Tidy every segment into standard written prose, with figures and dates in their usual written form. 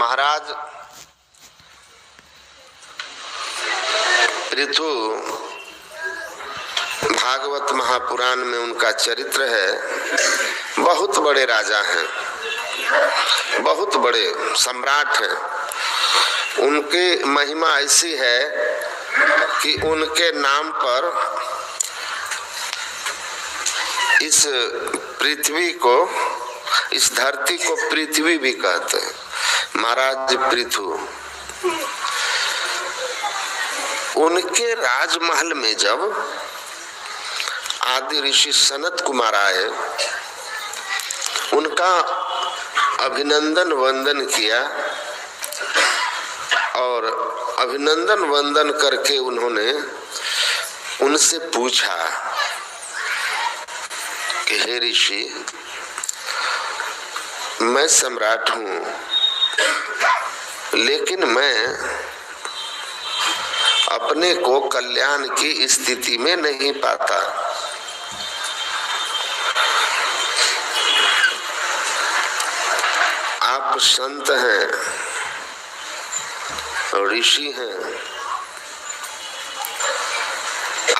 महाराज पृथु भागवत महापुराण में उनका चरित्र है। बहुत बड़े राजा हैं, बहुत बड़े सम्राट हैं। उनकी महिमा ऐसी है कि उनके नाम पर इस पृथ्वी को, इस धरती को पृथ्वी भी कहते हैं। महाराज पृथु, उनके राजमहल में जब आदि ऋषि सनत कुमार आए, उनका अभिनंदन वंदन किया और अभिनंदन वंदन करके उन्होंने उनसे पूछा कि हे ऋषि, मैं सम्राट हूं, लेकिन मैं अपने को कल्याण की स्थिति में नहीं पाता। आप संत हैं, ऋषि हैं,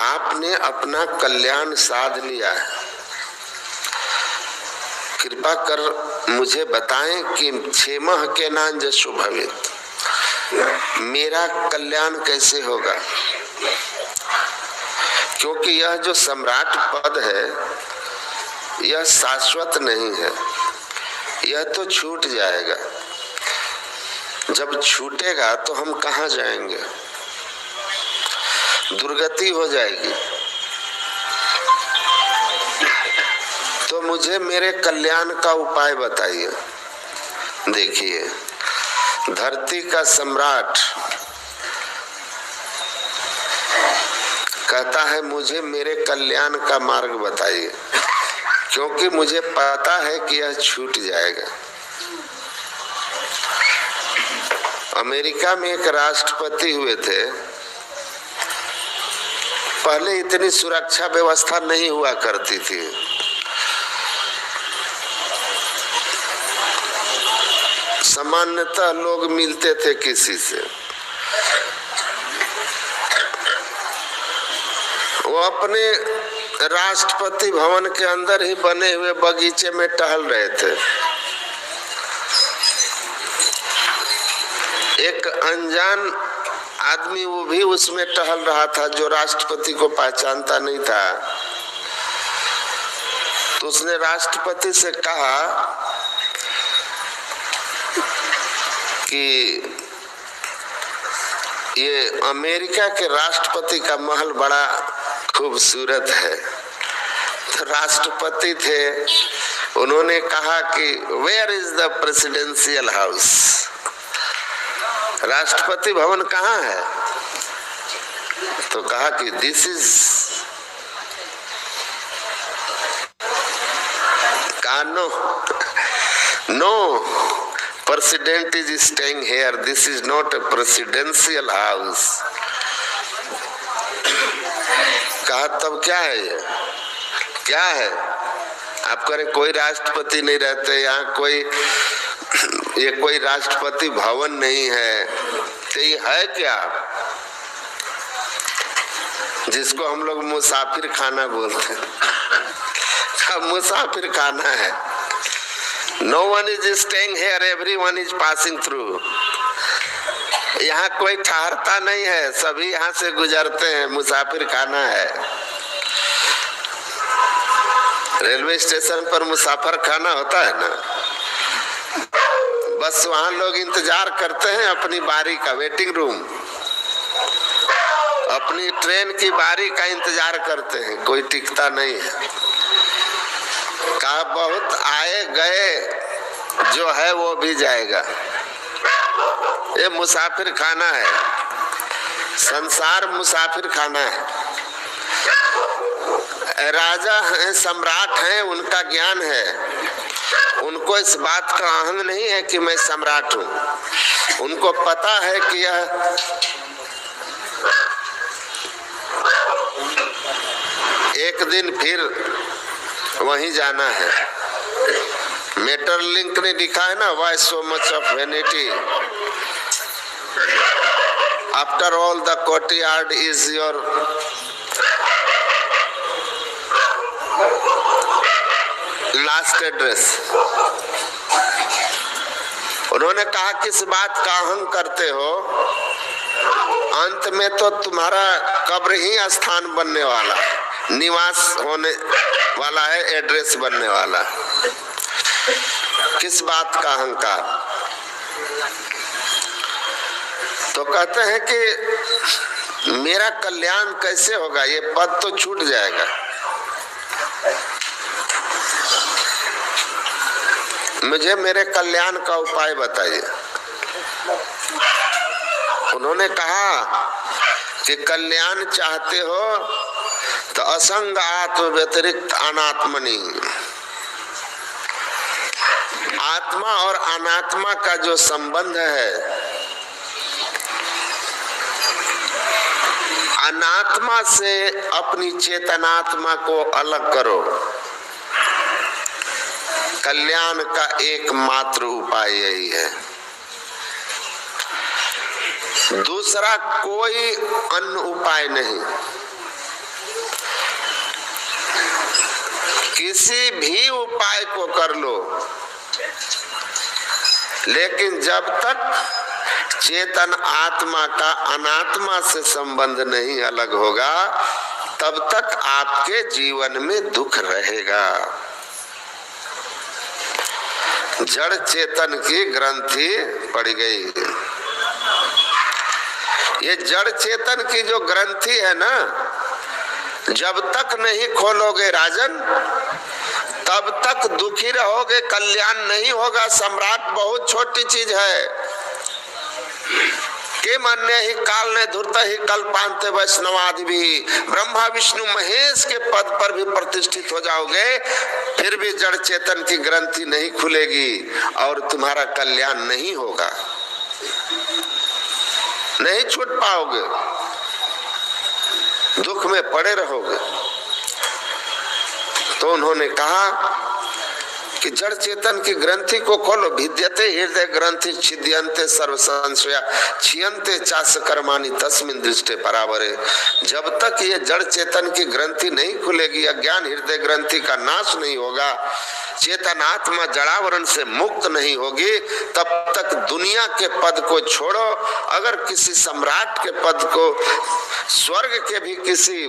आपने अपना कल्याण साध लिया है। कृपा कर मुझे बताएं कि क्षेमः के नाम जसु भवेत्, मेरा कल्याण कैसे होगा? क्योंकि यह जो सम्राट पद है यह शाश्वत नहीं है, यह तो छूट जाएगा। जब छूटेगा तो हम कहाँ जाएंगे? दुर्गति हो जाएगी। तो मुझे मेरे कल्याण का उपाय बताइए। देखिए, धरती का सम्राट कहता है मुझे मेरे कल्याण का मार्ग बताइए, क्योंकि मुझे पता है कि यह छूट जाएगा। अमेरिका में एक राष्ट्रपति हुए थे। पहले इतनी सुरक्षा व्यवस्था नहीं हुआ करती थी। सामान्यतः लोग मिलते थे किसी से, वो अपने राष्ट्रपति भवन के अंदर ही बने हुए बगीचे में टहल रहे थे। एक अनजान आदमी वो भी उसमें टहल रहा था, जो राष्ट्रपति को पहचानता नहीं था। तो उसने राष्ट्रपति से कहा कि ये अमेरिका के राष्ट्रपति का महल बड़ा खूबसूरत है। तो राष्ट्रपति थे, उन्होंने कहा कि where is the presidential house, Rashtrapati Bhavan कहाँ है? तो कहा कि दिस इज, कहा no president is staying here, this is not a presidential house। कहा तब क्या है ये? क्या है? आप करें कोई राष्ट्रपति नहीं रहते यहाँ, ये कोई राष्ट्रपति भवन नहीं है। तो ये है क्या? जिसको हम लोग मुसाफिर खाना बोलते हैं। मुसाफिर खाना है। No one is staying here, everyone is passing through। यहाँ कोई ठहरता नहीं है, सभी यहाँ से गुजरते हैं। मुसाफिर खाना है। रेलवे स्टेशन पर मुसाफिर खाना होता है ना, बस वहाँ लोग इंतजार करते हैं अपनी बारी का, वेटिंग रूम, अपनी ट्रेन की बारी का इंतजार करते हैं। कोई टिकता नहीं है। कहा बहुत आए गए, जो है वो भी जाएगा। ये मुसाफिर खाना है, संसार मुसाफिर खाना है। राजा हैं, सम्राट हैं, उनका ज्ञान है। उनको इस बात का अहंग नहीं है कि मैं सम्राट हूं। उनको पता है कि यह एक दिन फिर वहीं जाना है। मेटरलिंक ने लिखा है ना, why so much of vanity, after all the courtyard is your last address. उन्होंने कहा किस बात का अहंग करते हो, अंत में तो तुम्हारा कब्र ही स्थान बनने वाला, निवास होने वाला है, एड्रेस बनने वाला। किस बात का अहंकार? तो कहते हैं कि मेरा कल्याण कैसे होगा, ये पद तो छूट जाएगा। मुझे मेरे कल्याण का उपाय बताइए। उन्होंने कहा कि कल्याण चाहते हो तो असंग आत्म व्यतिरिक्त अनात्मनि, आत्मा और अनात्मा का जो संबंध है, अनात्मा से अपनी चेतनात्मा को अलग करो। कल्याण का एकमात्र उपाय यही है, दूसरा कोई अन्य उपाय नहीं। किसी भी उपाय को कर लो, लेकिन जब तक चेतन आत्मा का अनात्मा से संबंध नहीं अलग होगा, तब तक आपके जीवन में दुख रहेगा। जड़ चेतन की ग्रंथि पड़ गई। ये जड़ चेतन की जो ग्रंथि है ना, जब तक नहीं खोलोगे राजन, तब तक दुखी रहोगे, कल्याण नहीं होगा। सम्राट बहुत छोटी चीज है। किम अन्य ही काल ने धुरता ही कल्पांते वैष्णवादि भी, ब्रह्मा विष्णु महेश के पद पर भी प्रतिष्ठित हो जाओगे, फिर भी जड़ चेतन की ग्रंथि नहीं खुलेगी और तुम्हारा कल्याण नहीं होगा, नहीं छूट पाओगे, दुख में पड़े रहोगे। तो उन्होंने कहा कि जड़ चेतन की ग्रंथि को खोलो। भिद्यते हृदय ग्रंथि छिद्यन्ते सर्व संशया छियन्ते चास कर्माणि तस्मिन् दृष्टे परावरे। जब तक ये जड़ चेतन की ग्रंथि नहीं खुलेगी, अज्ञान हृदय ग्रंथि का नाश नहीं होगा, चेतनात्मा जड़ावरण से मुक्त नहीं होगी, तब तक दुनिया के पद को छोड़ो। अगर किसी सम्राट के पद को, स्वर्ग के भी किसी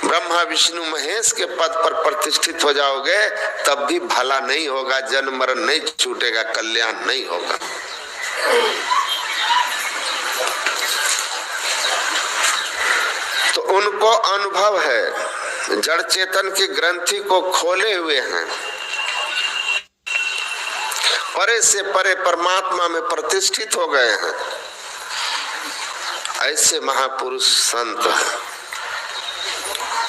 ब्रह्मा विष्णु महेश के पद पर प्रतिष्ठित हो जाओगे, तब भी भला नहीं होगा, जन्म मरण नहीं छूटेगा, कल्याण नहीं होगा। तो उनको अनुभव है, जड़ चेतन की ग्रंथि को खोले हुए हैं, परे से परे परमात्मा में प्रतिष्ठित हो गए हैं। ऐसे महापुरुष संत हैं,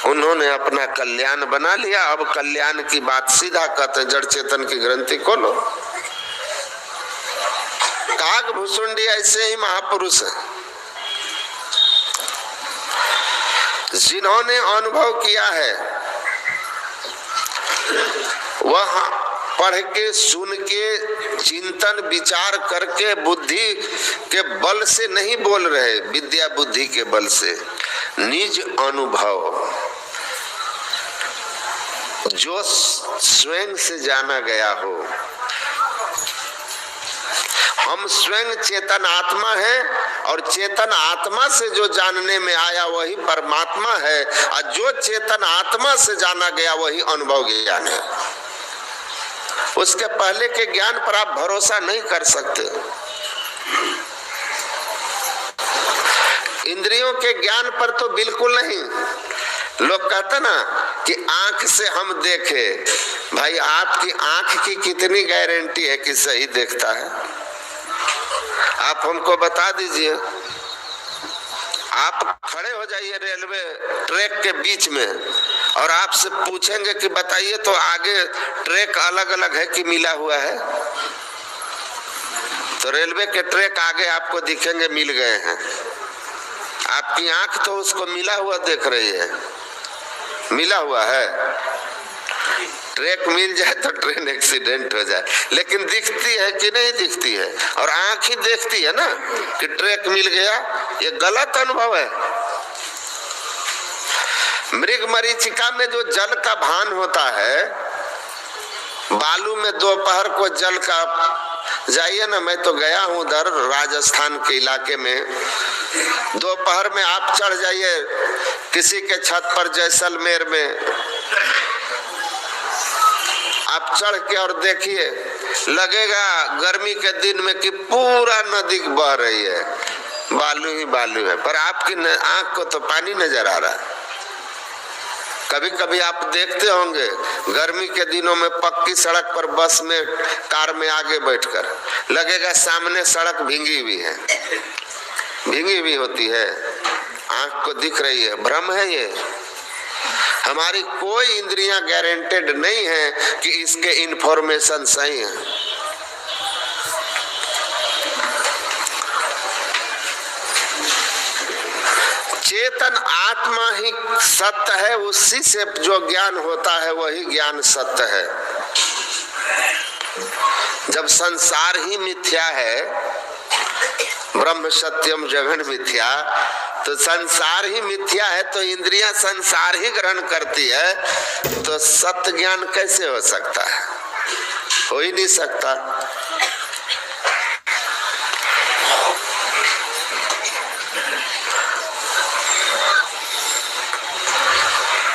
उन्होंने अपना कल्याण बना लिया। अब कल्याण की बात सीधा कहते हैं, जड़ चेतन की ग्रंथि खोलो। काग भुसुंडी ऐसे ही महापुरुष हैं, जिन्होंने अनुभव किया है। वह पढ़ के, सुन के, चिंतन विचार करके, बुद्धि के बल से नहीं बोल रहे, विद्या बुद्धि के बल से, निज अनुभव जो स्वयं से जाना गया हो। हम स्वयं चेतन आत्मा है, और चेतन आत्मा से जो जानने में आया वही परमात्मा है, और जो चेतन आत्मा से जाना गया वही अनुभव ज्ञान है। उसके पहले के ज्ञान पर आप भरोसा नहीं कर सकते। इंद्रियों के ज्ञान पर तो बिल्कुल नहीं। लोग कहते ना कि आंख से हम देखे, भाई आपकी आंख की कितनी गारंटी है कि सही देखता है? आप हमको बता दीजिए। आप खड़े हो जाइए रेलवे ट्रैक के बीच में, और आपसे पूछेंगे कि बताइए तो आगे ट्रैक अलग अलग है कि मिला हुआ है? तो रेलवे के ट्रैक आगे आपको दिखेंगे मिल गए हैं, आपकी आंख तो उसको मिला हुआ देख रही है। मिला हुआ है, ट्रैक मिल जाए तो ट्रेन एक्सीडेंट हो जाए, लेकिन दिखती है कि नहीं दिखती है, और आंख ही देखती है ना कि ट्रैक मिल गया। ये गलत अनुभव है। मृग मरीचिका में जो जल का भान होता है, बालू में दोपहर को जल का, जाइए ना, मैं तो गया हूं उधर राजस्थान के इलाके में, दोपहर में आप चढ़ जाइए किसी के छत पर जैसलमेर में, आप चढ़ के और देखिए, लगेगा गर्मी के दिन में कि पूरा नदी बह रही है, बालू ही बालू है, पर आपकी आंख को तो पानी नजर आ रहा है। कभी कभी आप देखते होंगे गर्मी के दिनों में पक्की सड़क पर बस में, कार में आगे बैठकर, लगेगा सामने सड़क भींगी हुई है, भींगी हुई होती है, आंख को दिख रही है। भ्रम है ये। हमारी कोई इंद्रियां गारंटेड नहीं है कि इसके इंफॉर्मेशन सही है। चेतन आत्मा ही सत्य है, उसी से जो ज्ञान होता है वही ज्ञान सत्य है। जब संसार ही मिथ्या है, ब्रह्म सत्यम जगन मिथ्या, तो संसार ही मिथ्या है, तो इंद्रियां संसार ही ग्रहण करती है, तो सत्य ज्ञान कैसे हो सकता है? हो ही नहीं सकता।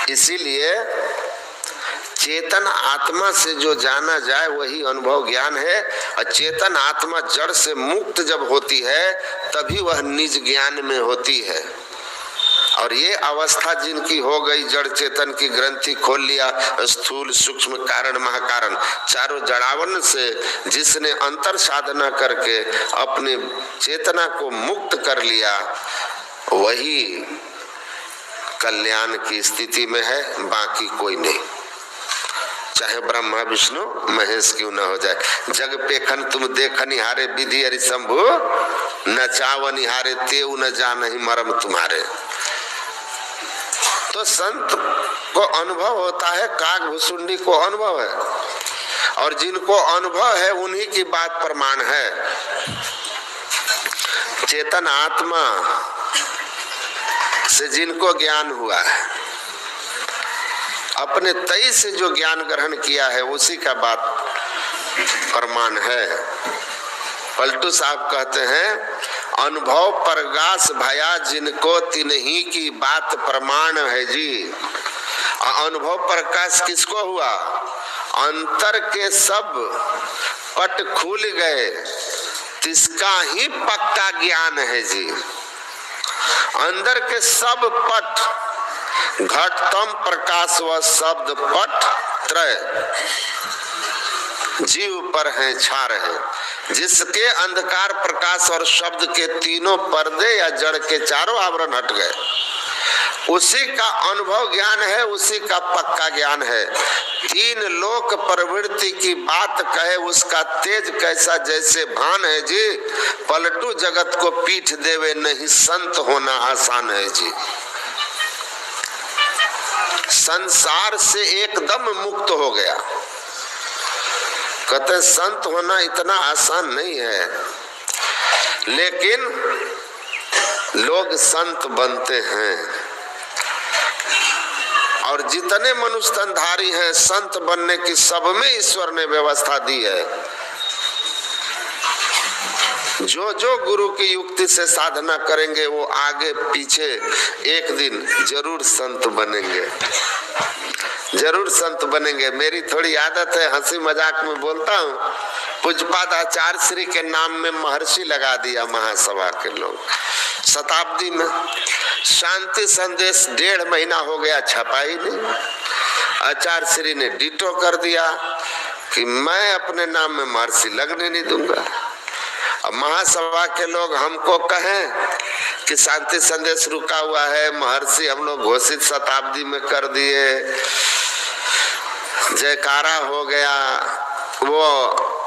इसीलिए चेतन आत्मा से जो जाना जाए वही अनुभव ज्ञान है, और चेतन आत्मा जड़ से मुक्त जब होती है तभी वह निज ज्ञान में होती है। और ये अवस्था जिनकी हो गई, जड़ चेतन की ग्रंथि खोल लिया, स्थूल सूक्ष्म कारण महाकारण चारों जड़ावन से जिसने अंतर साधना करके अपनी चेतना को मुक्त कर लिया, वही कल्याण की स्थिति में है, बाकी कोई नहीं। चाहे ब्रह्मा विष्णु महेश क्यों न हो जाए। जग पेखन तुम देखनि हारे, विधि हरि शंभु न चावनि हारे, तेऊ न जानहि मरम तुम्हारे। तो संत को अनुभव होता है, काग भुसुंडी को अनुभव है, और जिनको अनुभव है उन्हीं की बात प्रमाण है। चेतन आत्मा से जिनको ज्ञान हुआ है, अपने तय से जो ज्ञान ग्रहण किया है, उसी का बात प्रमाण है। पलटू साहब कहते हैं, अनुभव प्रगास भया जिनको तिन्ही की बात प्रमाण है जी। अनुभव प्रकाश किसको हुआ? अंतर के सब पट खुल गए, तिसका ही पक्का ज्ञान है जी। अंदर के सब पट, घटतम प्रकाश व शब्द पट त्रय जीव पर है छा रहे, जिसके अंधकार प्रकाश और शब्द के तीनों पर्दे या जड़ के चारों आवरण हट गए, उसी का अनुभव ज्ञान है, उसी का पक्का ज्ञान है। तीन लोक प्रवृत्ति की बात कहे, उसका तेज कैसा जैसे भान है जी। पलटू जगत को पीठ देवे नहीं, संत होना आसान है जी। संसार से एकदम मुक्त हो गया। कहते संत होना इतना आसान नहीं है, लेकिन लोग संत बनते हैं। और जितने मनुष्य तनधारी हैं, संत बनने की सब में ईश्वर ने व्यवस्था दी है। जो जो गुरु की युक्ति से साधना करेंगे, वो आगे पीछे एक दिन जरूर संत बनेंगे, जरूर संत बनेंगे। मेरी थोड़ी आदत है, हंसी मजाक में बोलता हूँ, पूज्यपाद आचार्य श्री के नाम में महर्षि लगा दिया महासभा के लोग। शताब्दी में शांति संदेश 1.5 महीना हो गया, छपा ही नहीं। आचार्य श्री ने डिटो कर दिया कि मैं अपने नाम में महर्षि लगने नहीं दूंगा। अब महासभा के लोग हमको कहें कि शांति संदेश रुका हुआ है, महर्षि हम लोग घोषित शताब्दी में कर दिए, जयकारा हो गया। वो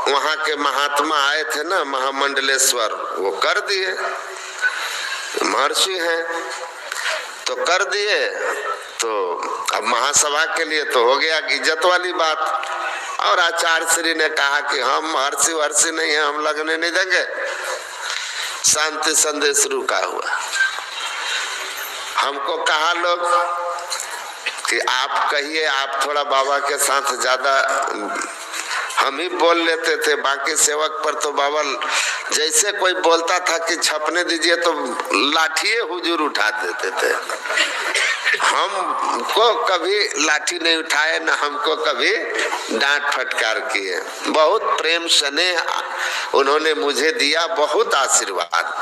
वहां के महात्मा आए थे ना, महामंडलेश्वर, वो कर दिए, महर्षि हैं तो कर दिए। तो अब महासभा के लिए तो हो गया इज्जत वाली बात। और आचार्य श्री ने कहा कि हम हर्षी वर्षी नहीं है, हम लगने नहीं देंगे। शांति संदेश रुका हुआ। हमको कहा लोग कि आप कहिए, आप थोड़ा बाबा के साथ ज्यादा, हम ही बोल लेते थे, बाकी सेवक पर तो बाबा जैसे कोई बोलता था कि छपने दीजिए तो लाठिए हुजूर उठा देते थे। हमको कभी लाठी नहीं उठाए, न हमको कभी डांट फटकार किए। बहुत प्रेम स्नेह उन्होंने मुझे दिया, बहुत आशीर्वाद।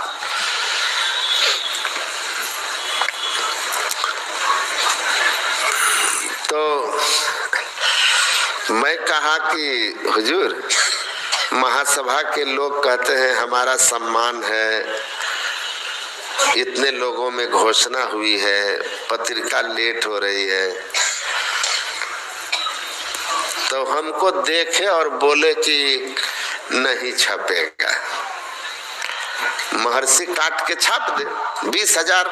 तो मैं कहा कि हुजूर, महासभा के लोग कहते हैं हमारा सम्मान है, इतने लोगों में घोषणा हुई है, पत्रिका लेट हो रही है, तो हमको देखे और बोले कि नहीं छपेगा। महर्षि काट के छाप दे 20,000।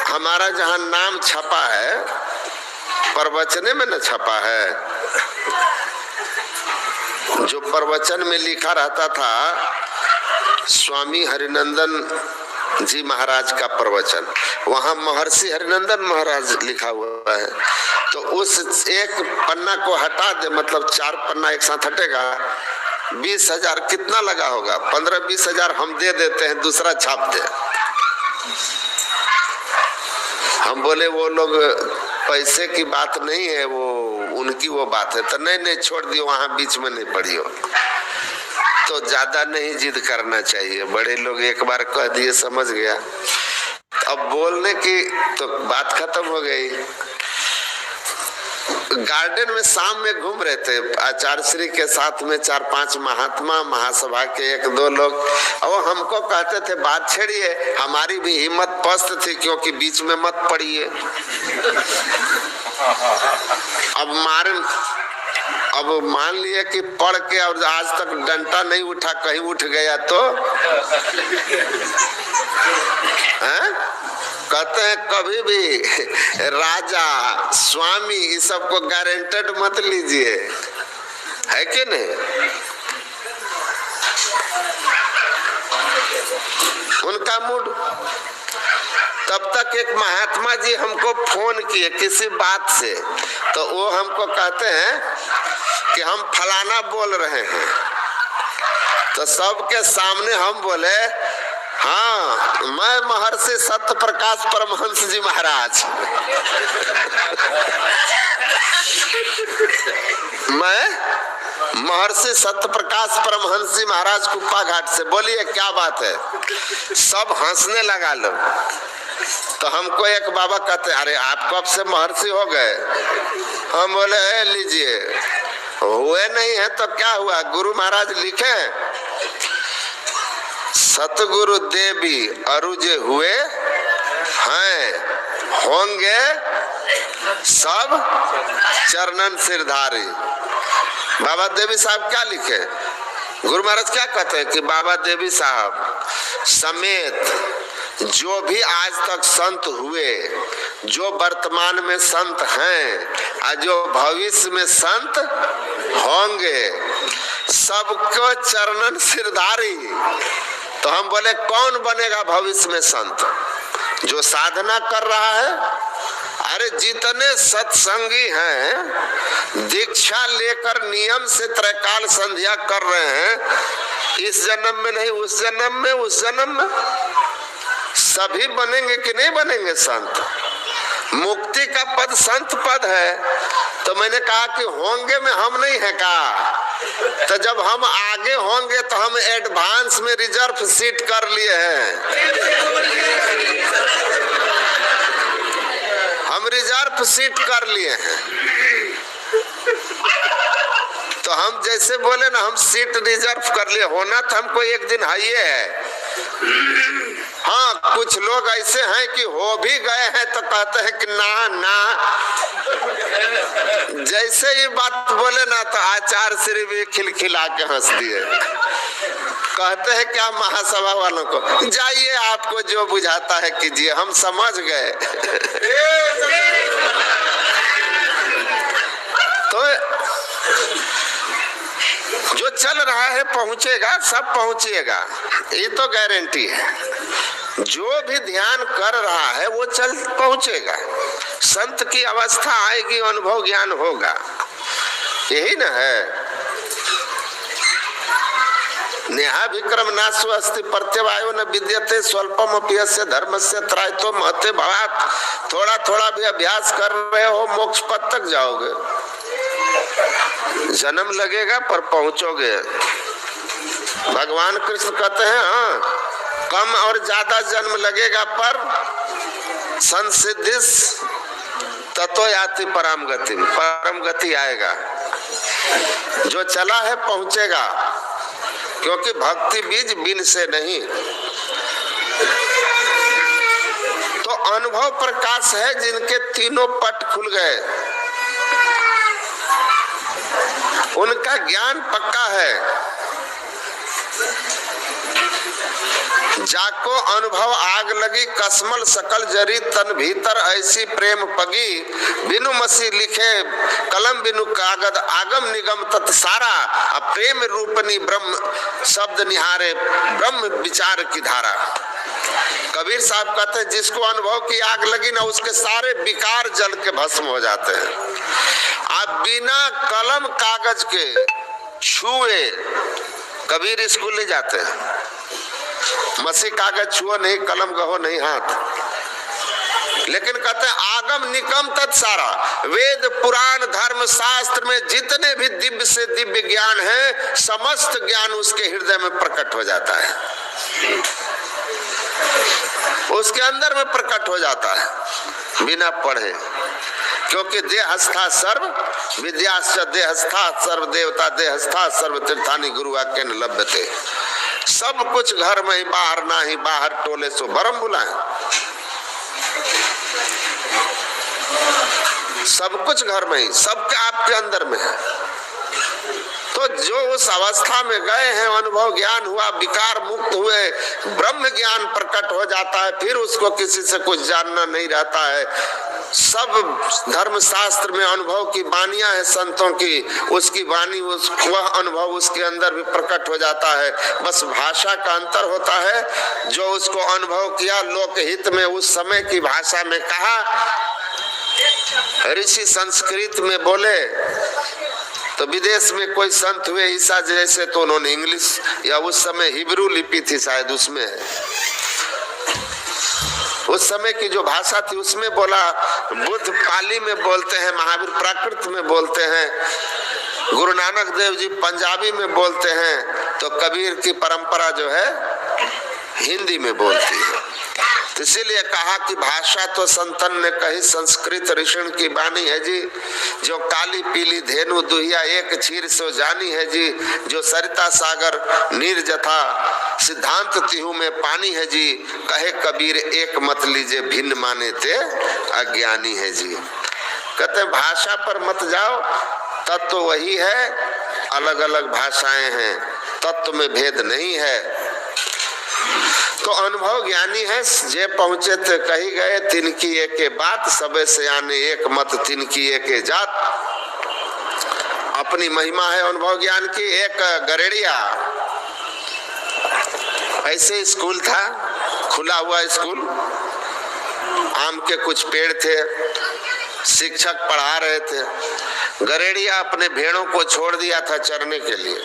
हमारा जहां नाम छपा है प्रवचने में न छपा है। जो प्रवचन में लिखा रहता था स्वामी हरिनंदन जी महाराज का प्रवचन, वहां महर्षि हरिनंदन महाराज लिखा हुआ है। तो उस एक पन्ना को हटा दे, मतलब 4 पन्ना एक साथ हटेगा। 20,000 कितना लगा होगा? 15-20 हजार हम दे देते हैं, दूसरा छाप दे। हम बोले वो लोग पैसे की बात नहीं है, वो उनकी वो बात है। तो नहीं छोड़ दियो, वहां बीच में नहीं पड़ियो। तो ज्यादा नहीं जिद करना चाहिए, बड़े लोग एक बार कह दिए समझ गया। अब बोलने की तो बात खत्म हो गई। गार्डन में शाम में घूम रहे थे आचार्य श्री के साथ में 4-5 महात्मा, महासभा के 1-2 लोग। और हमको कहते थे बात छेड़िए, हमारी भी हिम्मत पस्त थी क्योंकि बीच में मत पड़िए। अब मान लिए कि पढ़ के और आज तक डंटा नहीं उठा, कहीं उठ गया तो कहते हैं कभी भी राजा स्वामी इस सब को गारंटेड मत लीजिए, है कि नहीं? उनका मूड। तब तक एक महात्मा जी हमको फोन किए किसी बात से, तो वो हमको कहते हैं कि हम फलाना बोल रहे हैं। तो सबके सामने हम बोले, हाँ मैं महर्षि सत्य प्रकाश परमहंस जी महाराज। मैं महर्षि सत्य प्रकाश परमहंस जी महाराज कुप्पा घाट से। बोलिए क्या बात है? सब हंसने लगा लोग। तो हमको एक बाबा कहते, अरे आप कब से महर्षि हो गए? हम बोले लीजिए, हुए नहीं है तो क्या हुआ? गुरु महाराज लिखे सतगुरु देवी अरुजे हुए हैं, होंगे सब चरणन सिरधारी। बाबा देवी साहब क्या लिखे? गुरु महाराज क्या कहते हैं कि बाबा देवी साहब समेत जो भी आज तक संत हुए, जो वर्तमान में संत हैं और जो भविष्य में संत होंगे, सबको चरणन सिरधारी। तो हम बोले कौन बनेगा भविष्य में संत? जो साधना कर रहा है। अरे जितने सत्संगी हैं, दीक्षा लेकर नियम से त्रैकाल संध्या कर रहे हैं, इस जन्म में नहीं उस जन्म में, उस जन्म में सभी बनेंगे कि नहीं बनेंगे संत? मुक्ति का पद संत पद है। तो मैंने कहा कि होंगे में हम नहीं है का? तो जब हम आगे होंगे तो हम एडवांस में रिजर्व सीट कर लिए हैं। हम रिजर्व सीट कर लिए हैं। तो हम जैसे बोले ना, हम सीट रिजर्व कर लिए। होना तो हमको एक दिन है ये है। हाँ कुछ लोग ऐसे हैं कि हो भी गए हैं तो कहते हैं कि ना ना। जैसे ही बात बोले ना तो आचार्य श्री भी खिलखिला के हंस दिए। कहते हैं क्या महासभा वालों को, जाइए आपको जो बुझाता है कीजिए, हम समझ गए। तो जो चल रहा है पहुंचेगा, सब पहुंचेगा, ये तो गारंटी है। जो भी ध्यान कर रहा है वो चल पहुंचेगा। संत की अवस्था आएगी, अनुभव ज्ञान होगा, यही ना है। नेहा विक्रम नासु अस्ति प्रत्यवायो न विद्यते स्वल्पम अप्यस्य धर्मस्य त्रायतो महते भवात्। थोड़ा थोड़ा भी अभ्यास कर रहे हो, मोक्ष पद तक जाओगे। जन्म लगेगा पर पहुंचोगे। भगवान कृष्ण कहते हैं हाँ, कम और ज्यादा जन्म लगेगा पर संसिद्धिस ततो याति परम गति, परम गति आएगा। जो चला है पहुंचेगा, क्योंकि भक्ति बीज बिन से नहीं। तो अनुभव प्रकाश है जिनके तीनों पट खुल गए, उनका ज्ञान पक्का है। जाको अनुभव आग लगी, कसमल सकल जरी तन भीतर ऐसी प्रेम पगी। बिनु मसी लिखे कलम बिनु कागद, आगम निगम तत्सारा। प्रेम रूपनी ब्रह्म शब्द निहारे, ब्रह्म विचार की धारा। कबीर साहब कहते हैं जिसको अनुभव की आग लगी ना, उसके सारे विकार जल के भस्म हो जाते हैं। आप बिना कलम कागज के छुए, कबीर स्कूल नहीं जाते हैं, मसी कागज छुओ नहीं, कलम गहो नहीं हाथ। लेकिन कहते हैं आगम निकम तत्सारा, वेद पुराण धर्म शास्त्र में जितने भी दिव्य से दिव्य ज्ञान है, समस्त ज्ञान उसके हृदय में प्रकट हो जाता है, उसके अंदर में प्रकट हो जाता है बिना पढ़े। क्योंकि देहस्था सर्व विद्याश्च देहस्था सर्व देवता देहस्था सर्व तीर्थानि गुरु आज्ञा न लभ्यते। सब कुछ घर में ही, बाहर ना ही, बाहर टोले सो भरम बुलाए। सब कुछ घर में ही, सबके आपके अंदर में है। तो जो उस अवस्था में गए हैं, अनुभव ज्ञान हुआ, विकार मुक्त हुए, ब्रह्म ज्ञान प्रकट हो जाता है, फिर उसको किसी से कुछ जानना नहीं रहता है। सब धर्म शास्त्र में अनुभव की वाणियां हैं संतों की, उसकी वाणी वह अनुभव उसके अंदर भी प्रकट हो जाता है। बस भाषा का अंतर होता है। जो उसको अनुभव किया लोकहित में उस समय की भाषा में कहा, ऋषि संस्कृत में बोले, तो विदेश में कोई संत हुए ईसा जैसे, तो उन्होंने इंग्लिश या उस समय हिब्रू लिपि थी शायद, उसमें उस समय की जो भाषा थी उसमें बोला। बुद्ध पाली में बोलते हैं, महावीर प्राकृत में बोलते हैं, गुरु नानक देव जी पंजाबी में बोलते हैं, तो कबीर की परंपरा जो है हिंदी में बोलती है। तो इसीलिए कहा कि भाषा तो संतन ने कही, संस्कृत ऋषि की बानी है जी। जो काली पीली धेनु दुहिया एक क्षीर सो जानी है जी। जो सरिता सागर नीर जथा सिद्धांत तिहु में पानी है जी। कहे कबीर एक मत लीजिए भिन्न माने ते अज्ञानी है जी। कहते भाषा पर मत जाओ, तत्व वही है, अलग अलग भाषाएं हैं, तत्व में भेद नहीं है। तो अनुभव ज्ञानी है, जे पहुंचे थे कही गए, तिनकी एक बात, सबे से आने एक मत, तिनकी एक जात। अपनी महिमा है अनुभव ज्ञान की। एक गरेड़िया, ऐसे स्कूल था, खुला हुआ स्कूल, आम के कुछ पेड़ थे, शिक्षक पढ़ा रहे थे। गरेड़िया अपने भेड़ों को छोड़ दिया था चरने के लिए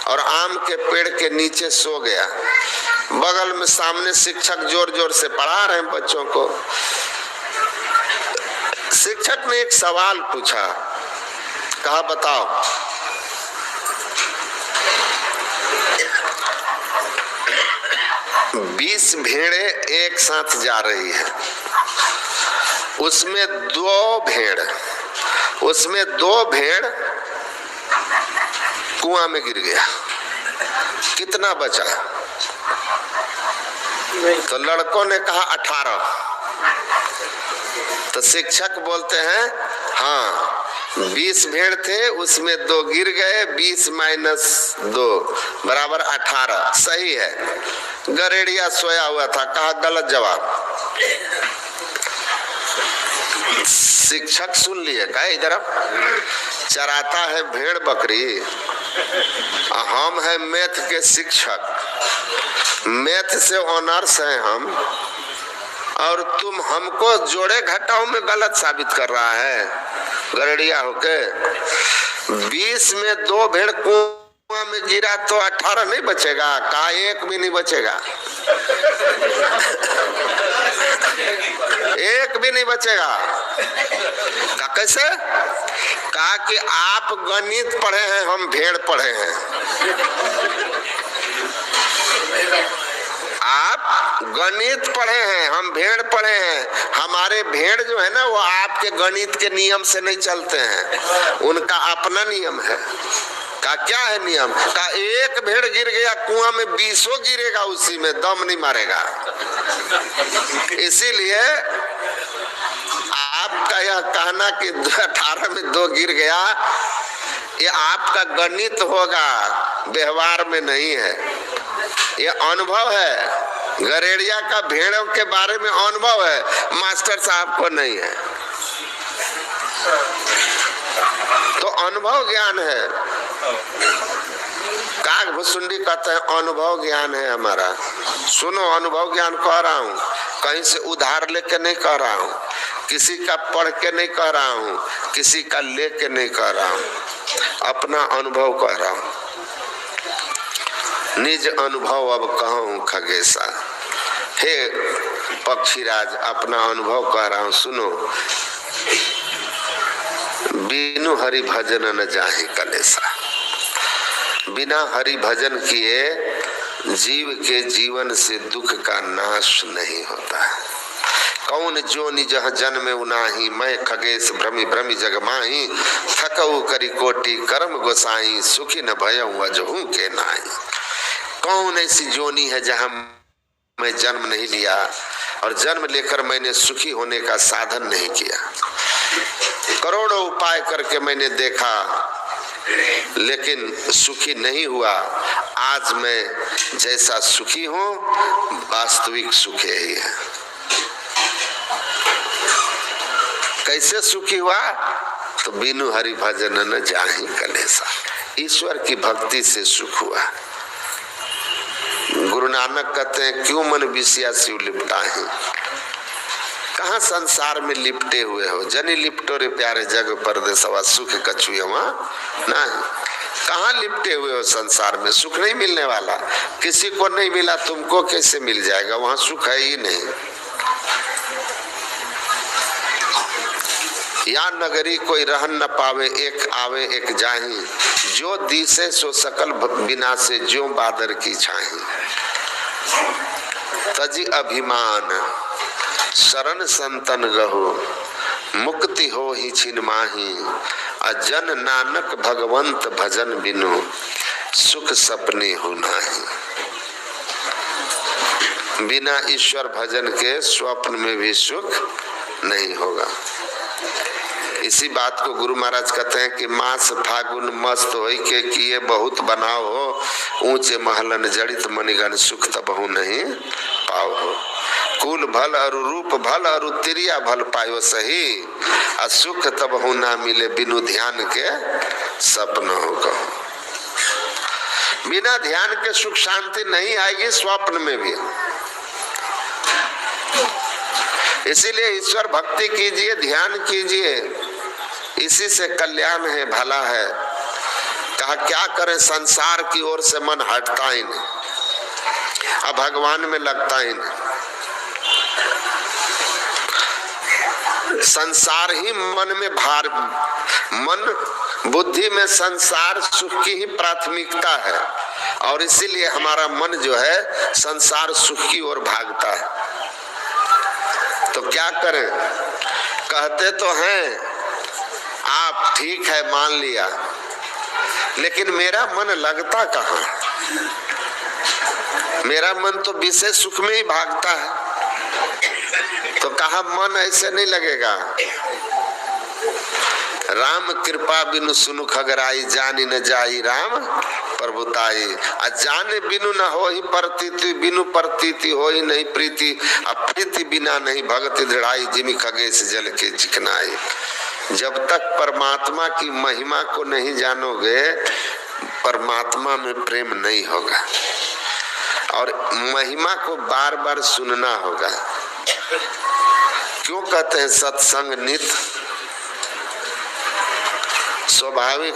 और आम के पेड़ के नीचे सो गया। बगल में सामने शिक्षक जोर जोर से पढ़ा रहे हैं बच्चों को। शिक्षक ने एक सवाल पूछा, कहा बताओ, बीस भेड़े एक साथ जा रही है, उसमें दो भेड़ कुआं में गिर गया, कितना बचा? तो लड़कों ने कहा 18। तो शिक्षक बोलते हैं हाँ, 20 भेड़ थे, उसमें 2 गिर गए, 20 - 2 बराबर 18। सही है। गरेड़िया सोया हुआ था, कहा गलत जवाब। शिक्षक सुन लिए, कहा इधर चराता है भेड़ बकरी, हम है मैथ के शिक्षक, मैथ से ऑनर्स हैं हम, और तुम हमको जोड़े घटाओं में गलत साबित कर रहा है गरेड़िया होके। 20 में 2 भेड़ कुआं में गिरा तो 18 नहीं बचेगा? कहा 1 भी नहीं बचेगा, 1 भी नहीं बचेगा। कहा कैसे? कहा कि आप गणित पढ़े हैं, हम भेड़ पढ़े हैं। आप गणित पढ़े हैं, हम भेड़ पढ़े हैं। हमारे भेड़ जो है ना, वो आपके गणित के नियम से नहीं चलते हैं, उनका अपना नियम है। का क्या है नियम? का 1 भेड़ गिर गया कुआं में, 20 गिरेगा, उसी में दम नहीं मारेगा। इसीलिए आपका यह कहना कि 18 में 2 गिर गया, ये आपका गणित होगा, व्यवहार में नहीं है। ये अनुभव है। गरेड़िया का भेड़ों के बारे में अनुभव है, मास्टर साहब को नहीं है। तो अनुभव ज्ञान है। काग भुसुंडी कहते हैं अनुभव ज्ञान है हमारा। सुनो, अनुभव ज्ञान कह रहा हूँ, कहीं से उधार लेके नहीं कह रहा हूँ, किसी का पढ़ के नहीं कह रहा हूँ, किसी का लेके नहीं कह रहा हूँ, अपना अनुभव कह रहा हूँ। निज अनुभव अब कहूं खगेशा, हे पक्षीराज अपना अनुभव कह रहा हूं, सुनो। बिनु हरि भजन न जाहि कलेसा, बिना हरि भजन किए जीव के जीवन से दुख का नाश नहीं होता है। कौन जो निज जन्म उनाही, मैं खगेश भ्रमि भ्रमि जग माही, थकऊ करी कोटि कर्म गोसाई, सुखी न भयऊ अजहू के नाई। कौन ऐसी जोनी है जहां मैं जन्म नहीं लिया और जन्म लेकर मैंने सुखी होने का साधन नहीं किया। करोड़ों उपाय करके मैंने देखा लेकिन सुखी नहीं हुआ। आज मैं जैसा सुखी हूं, वास्तविक सुख ही है। कैसे सुखी हुआ? तो बिनु हरि भजन न जाहि कलेसा, ईश्वर की भक्ति से सुख हुआ। गुरु नानक कहते हैं क्यों मन विषया शिव लिपटा है। कहाँ संसार में लिपटे हुए हो, जनी लिपटो रे प्यारे जग परदेसवा, सुख कछुए वहाँ नहीं। कहाँ लिपटे हुए हो संसार में? सुख नहीं मिलने वाला, किसी को नहीं मिला, तुमको कैसे मिल जाएगा? वहाँ सुख है ही नहीं। या नगरी कोई रहन न पावे, एक आवे एक जाही, जो दिसे सो सकल बिना से, ज्यों बादर की छाही। तजी अभिमान शरण संतन गहो, मुक्ति हो ही छिन माही, अजन नानक भगवंत भजन बिनु, सुख सपने हो नाही। बिना ईश्वर भजन के स्वप्न में भी सुख नहीं होगा। इसी बात को गुरु महाराज कहते हैं कि मास फागुन मस्त होई के किए बहुत बनाओ हो, ऊंचे महलन जड़ित मणिगण, सुख तबहु नहीं पाओ हो। कुल भल और रूप भल और तिरिया भल पायो सही, और सुख तबहु ना मिले बिनु ध्यान के सपन हो कहो। बिना ध्यान के सुख शांति नहीं आएगी स्वप्न में भी। इसीलिए ईश्वर भक्ति कीजिए, ध्यान कीजिए, इसी से कल्याण है, भला है। कहा क्या करें, संसार की ओर से मन हटता ही नहीं, अब भगवान में लगता ही नहीं। संसार ही मन में भार, मन बुद्धि में संसार सुख की ही प्राथमिकता है, और इसीलिए हमारा मन जो है संसार सुख की ओर भागता है। तो क्या करें? कहते तो हैं आप, ठीक है मान लिया, लेकिन मेरा मन लगता कहाँ? मेरा मन तो विषय सुख में ही भागता है। तो कहा मन ऐसे नहीं लगेगा, राम कृपा बिनु सुनु खगराई, जानी न जाई राम प्रभुताई। आ जाने बिनु न हो ही प्रतीति, बिनु प्रतीति हो ही नहीं प्रीति। अब प्रीति बिना नहीं भगति दृढ़ाई, जिमि खगेश जल के चिकनाई। जब तक परमात्मा की महिमा को नहीं जानोगे, परमात्मा में प्रेम नहीं होगा। और महिमा को बार बार सुनना होगा। क्यों कहते हैं सत्संग नित? स्वाभाविक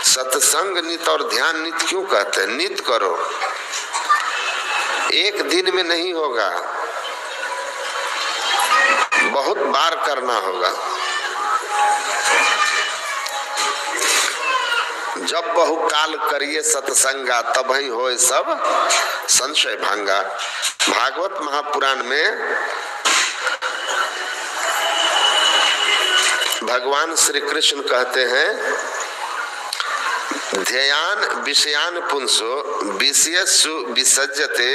सत्संग नित और ध्यान नित क्यों कहते हैं? नित करो, एक दिन में नहीं होगा, बहुत बार करना होगा। जब बहुकाल करिए सत्संगा, तब ही होए सब संशय भांगा। भागवत महापुराण में भगवान श्री कृष्ण कहते हैं, ध्ययान विषयान पुंसो विषयसु विसज्जते,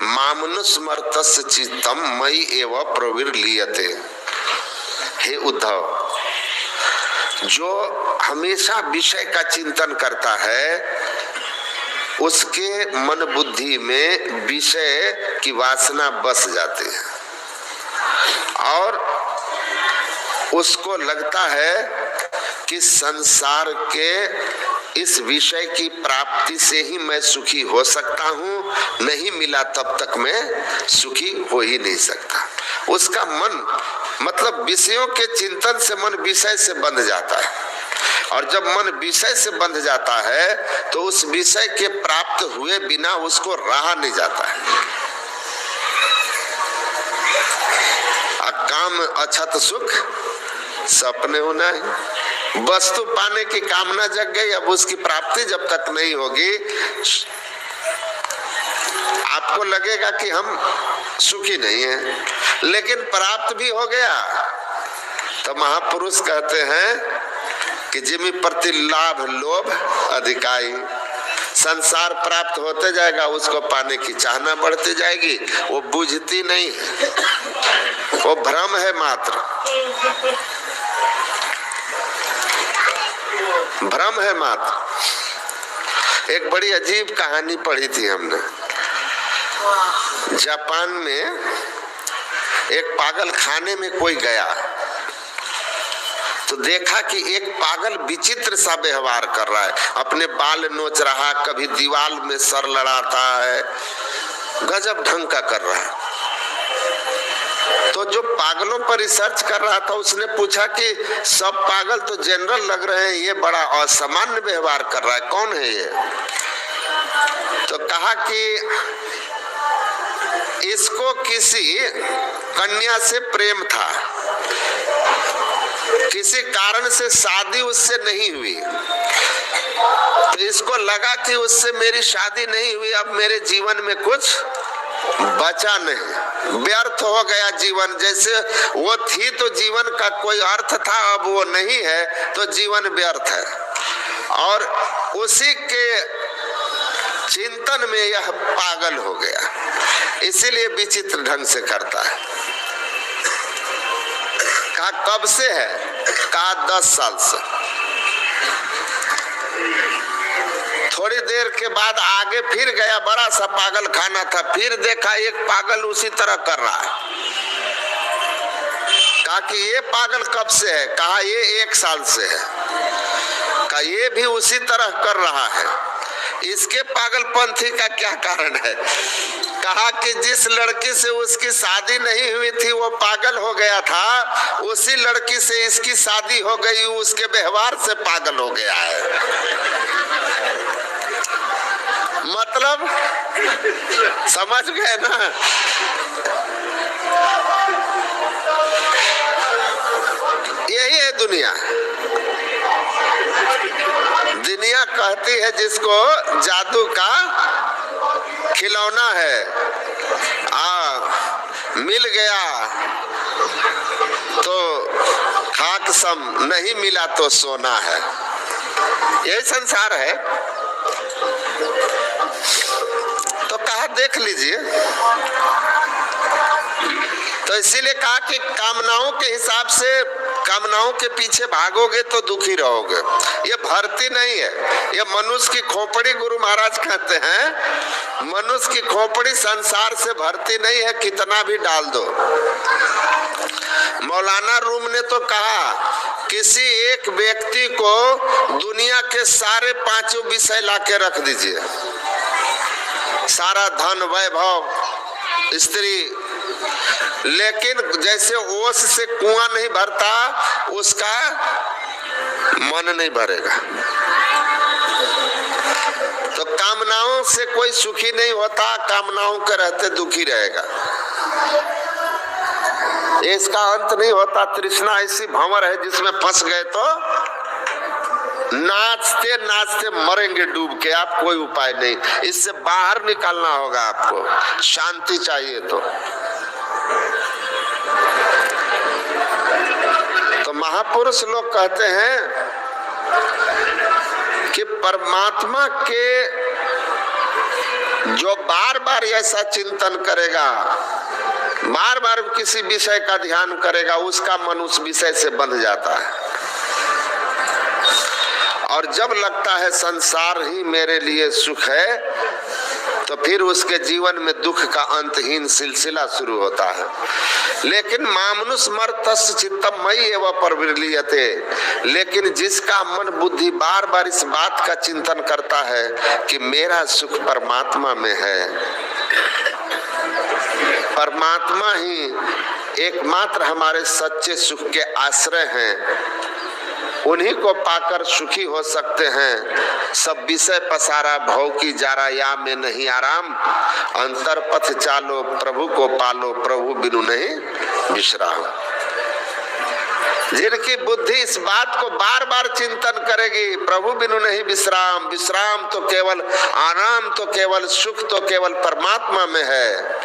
मामनुस्मर्तस्य चित्तम मयि एव प्रविर्लीयते। हे उद्धव, जो हमेशा विषय का चिंतन करता है, उसके मन बुद्धि में विषय की वासना बस जाती है और उसको लगता है कि संसार के इस विषय की प्राप्ति से ही मैं सुखी हो सकता हूँ, नहीं मिला तब तक मैं सुखी हो ही नहीं सकता। उसका मन मतलब विषयों के चिंतन से मन विषय से बंध जाता है, और जब मन विषय से बंध जाता है तो उस विषय के प्राप्त हुए बिना उसको रहा नहीं जाता है। काम अछत सुख सपने होना है। वस्तु पाने की कामना जग गई, अब उसकी प्राप्ति जब तक नहीं होगी आपको लगेगा कि हम सुखी नहीं हैं, लेकिन प्राप्त भी हो गया तो महापुरुष कहते हैं कि जिमि प्रति लाभ लोभ अधिकाई। संसार प्राप्त होते जाएगा, उसको पाने की चाहना बढ़ती जाएगी, वो बुझती नहीं है, वो भ्रम है मात्र, भ्रम है मात्र। एक बड़ी अजीब कहानी पढ़ी थी हमने। जापान में एक पागल खाने में कोई गया तो देखा कि एक पागल विचित्र सा व्यवहार कर रहा है, अपने बाल नोच रहा, कभी दीवार में सर लड़ाता है, गजब ढंग का कर रहा है। तो जो पागलों पर रिसर्च कर रहा था उसने पूछा कि सब पागल तो जनरल लग रहे हैं, ये बड़ा असामान्य व्यवहार कर रहा है, कौन है ये? तो कहा कि इसको किसी कन्या से प्रेम था, किसी कारण से शादी उससे नहीं हुई, तो इसको लगा कि उससे मेरी शादी नहीं हुई, अब मेरे जीवन में कुछ बचा नहीं, व्यर्थ हो गया जीवन। जैसे वो थी तो जीवन का कोई अर्थ था, अब वो नहीं है तो जीवन व्यर्थ है। और उसी के चिंतन में यह पागल हो गया, इसीलिए विचित्र ढंग से करता है। कहा कब से है? कहा 10 साल से। थोड़ी देर के बाद आगे फिर गया, बड़ा सा पागल खाना था, फिर देखा एक पागल उसी तरह कर रहा है। कहा कि ये पागल कब से है? कहा ये 1 साल से है। कहा ये भी उसी तरह कर रहा है, इसके पागलपंथी का क्या कारण है? कहा कि जिस लड़की से उसकी शादी नहीं हुई थी वो पागल हो गया था, उसी लड़की से इसकी शादी हो गई, उसके व्यवहार से पागल हो गया है। मतलब समझ गए ना? यही है दुनिया। दुनिया कहती है जिसको जादू का खिलौना है, मिल गया तो खाक सम, नहीं मिला तो सोना है। यही संसार है। तो कहा देख लीजिए। तो इसीलिए कहा कि कामनाओं के हिसाब से कामनाओं के पीछे भागोगे तो दुखी रहोगे। ये भरती नहीं है, ये मनुष्य की खोपड़ी। गुरु महाराज कहते हैं मनुष्य की खोपड़ी संसार से भरती नहीं है, कितना भी डाल दो। मौलाना रूम ने तो कहा किसी एक व्यक्ति को दुनिया के सारे पांचों विषय लाके रख दीजिए, सारा धन वैभव स्त्री, लेकिन जैसे ओस से कुआं नहीं भरता उसका मन नहीं भरेगा। तो कामनाओं से कोई सुखी नहीं होता, कामनाओं के रहते दुखी रहेगा। इसका अंत नहीं होता। तृष्णा ऐसी भंवर है जिसमें फंस गए तो नाचते नाचते मरेंगे डूब के। आप कोई उपाय नहीं, इससे बाहर निकलना होगा आपको। शांति चाहिए तो महापुरुष लोग कहते हैं कि परमात्मा के जो बार बार ऐसा चिंतन करेगा, बार बार किसी विषय का ध्यान करेगा, उसका मन उस विषय से बंध जाता है। और जब लगता है संसार ही मेरे लिए सुख है, तो फिर उसके जीवन में दुख का अंतहीन सिलसिला शुरू होता है। लेकिन मामनुष मर्तस्य चित्तम मयि एव प्रविलीयते, लेकिन जिसका मन बुद्धि बार बार इस बात का चिंतन करता है कि मेरा सुख परमात्मा में है, परमात्मा ही एकमात्र हमारे सच्चे सुख के आश्रय हैं, उन्हीं को पाकर सुखी हो सकते हैं। सब विषय पसारा भव की जारा, या में नहीं आराम, अंतर पथ चालो प्रभु को पालो, प्रभु बिनु नहीं विश्राम। जिनकी बुद्धि इस बात को बार बार चिंतन करेगी, प्रभु बिनु नहीं विश्राम, विश्राम तो केवल, आराम तो केवल, सुख तो केवल परमात्मा में है।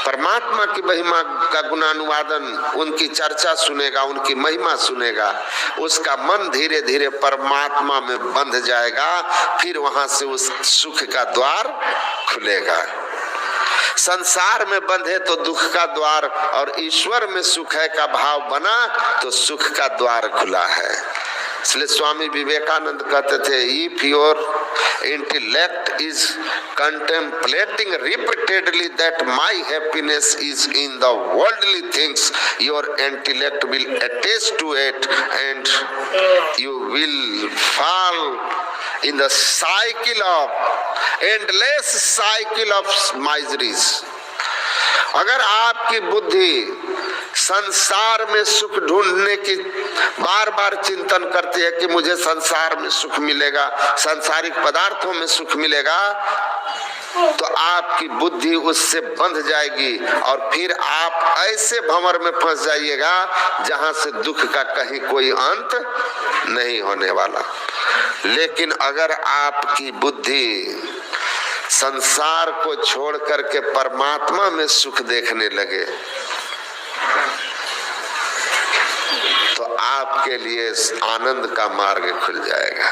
परमात्मा की महिमा का गुणानुवादन, उनकी चर्चा सुनेगा, उनकी महिमा सुनेगा, उसका मन धीरे धीरे परमात्मा में बंध जाएगा। फिर वहां से उस सुख का द्वार खुलेगा। संसार में बंधे तो दुख का द्वार, और ईश्वर में सुख है का भाव बना तो सुख का द्वार खुला है। इसलिए स्वामी विवेकानंद कहते थे, if your intellect is contemplating repeatedly that my happiness is in the worldly things, your intellect will attach to it and you will fall in the cycle of endless cycle of miseries। अगर आपकी बुद्धि संसार में सुख ढूंढने की बार बार चिंतन करती है कि मुझे संसार में सुख मिलेगा, सांसारिक पदार्थों में सुख मिलेगा, तो आपकी बुद्धि उससे बंध जाएगी और फिर आप ऐसे भंवर में फंस जाइएगा जहां से दुख का कहीं कोई अंत नहीं होने वाला। लेकिन अगर आपकी बुद्धि संसार को छोड़ करके परमात्मा में सुख देखने लगे, तो आपके लिए आनंद का मार्ग खुल जाएगा।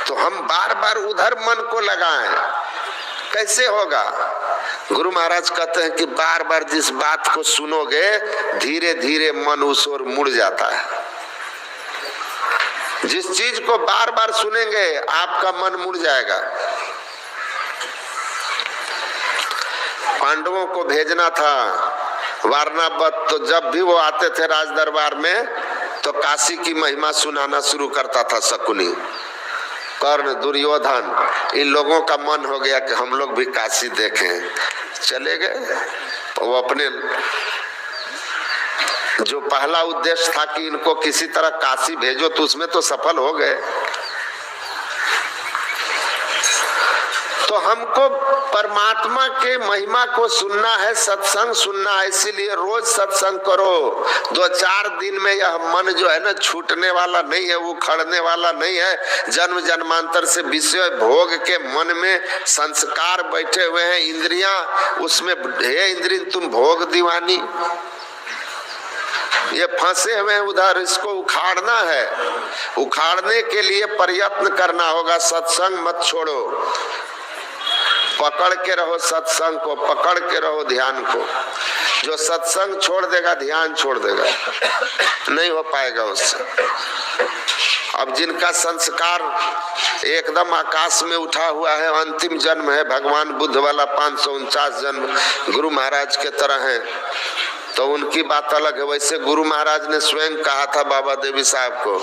तो हम बार बार उधर मन को लगाएं, कैसे होगा? गुरु महाराज कहते हैं कि बार बार जिस बात को सुनोगे धीरे धीरे मन उस ओर मुड़ जाता है। जिस चीज को बार बार सुनेंगे आपका मन मुड़ जाएगा। पांडवों को भेजना था वारणावत, तो जब भी वो आते थे राज दरबार में तो काशी की महिमा सुनाना शुरू करता था शकुनी, कर्ण, दुर्योधन। इन लोगों का मन हो गया कि हम लोग भी काशी देखें। चले गए। वो अपने जो पहला उद्देश्य था कि इनको किसी तरह काशी भेजो, तो उसमें तो सफल हो गए। तो हमको परमात्मा के महिमा को सुनना है, सत्संग सुनना है, इसीलिए रोज सत्संग करो। 2-4 दिन में यह मन जो है ना छूटने वाला नहीं है, वो खड़ने वाला नहीं है। जन्म जन्मांतर से विषय भोग के मन में संस्कार बैठे हुए हैं, इंद्रियां उसमें, हे इंद्रिय तुम भोग दीवानी, ये फंसे हुए उधर, इसको उखाड़ना है। उखाड़ने के लिए प्रयत्न करना होगा। सत्संग मत छोड़ो, पकड़ के रहो सत्संग को, पकड़ के रहो ध्यान को। जो सत्संग छोड़ देगा ध्यान छोड़ देगा, नहीं हो पाएगा उससे। अब जिनका संस्कार एकदम आकाश में उठा हुआ है, अंतिम जन्म है भगवान बुद्ध वाला 549 जन्म गुरु महाराज के तरह है, तो उनकी बात अलग है। वैसे गुरु महाराज ने स्वयं कहा था बाबा देवी साहब को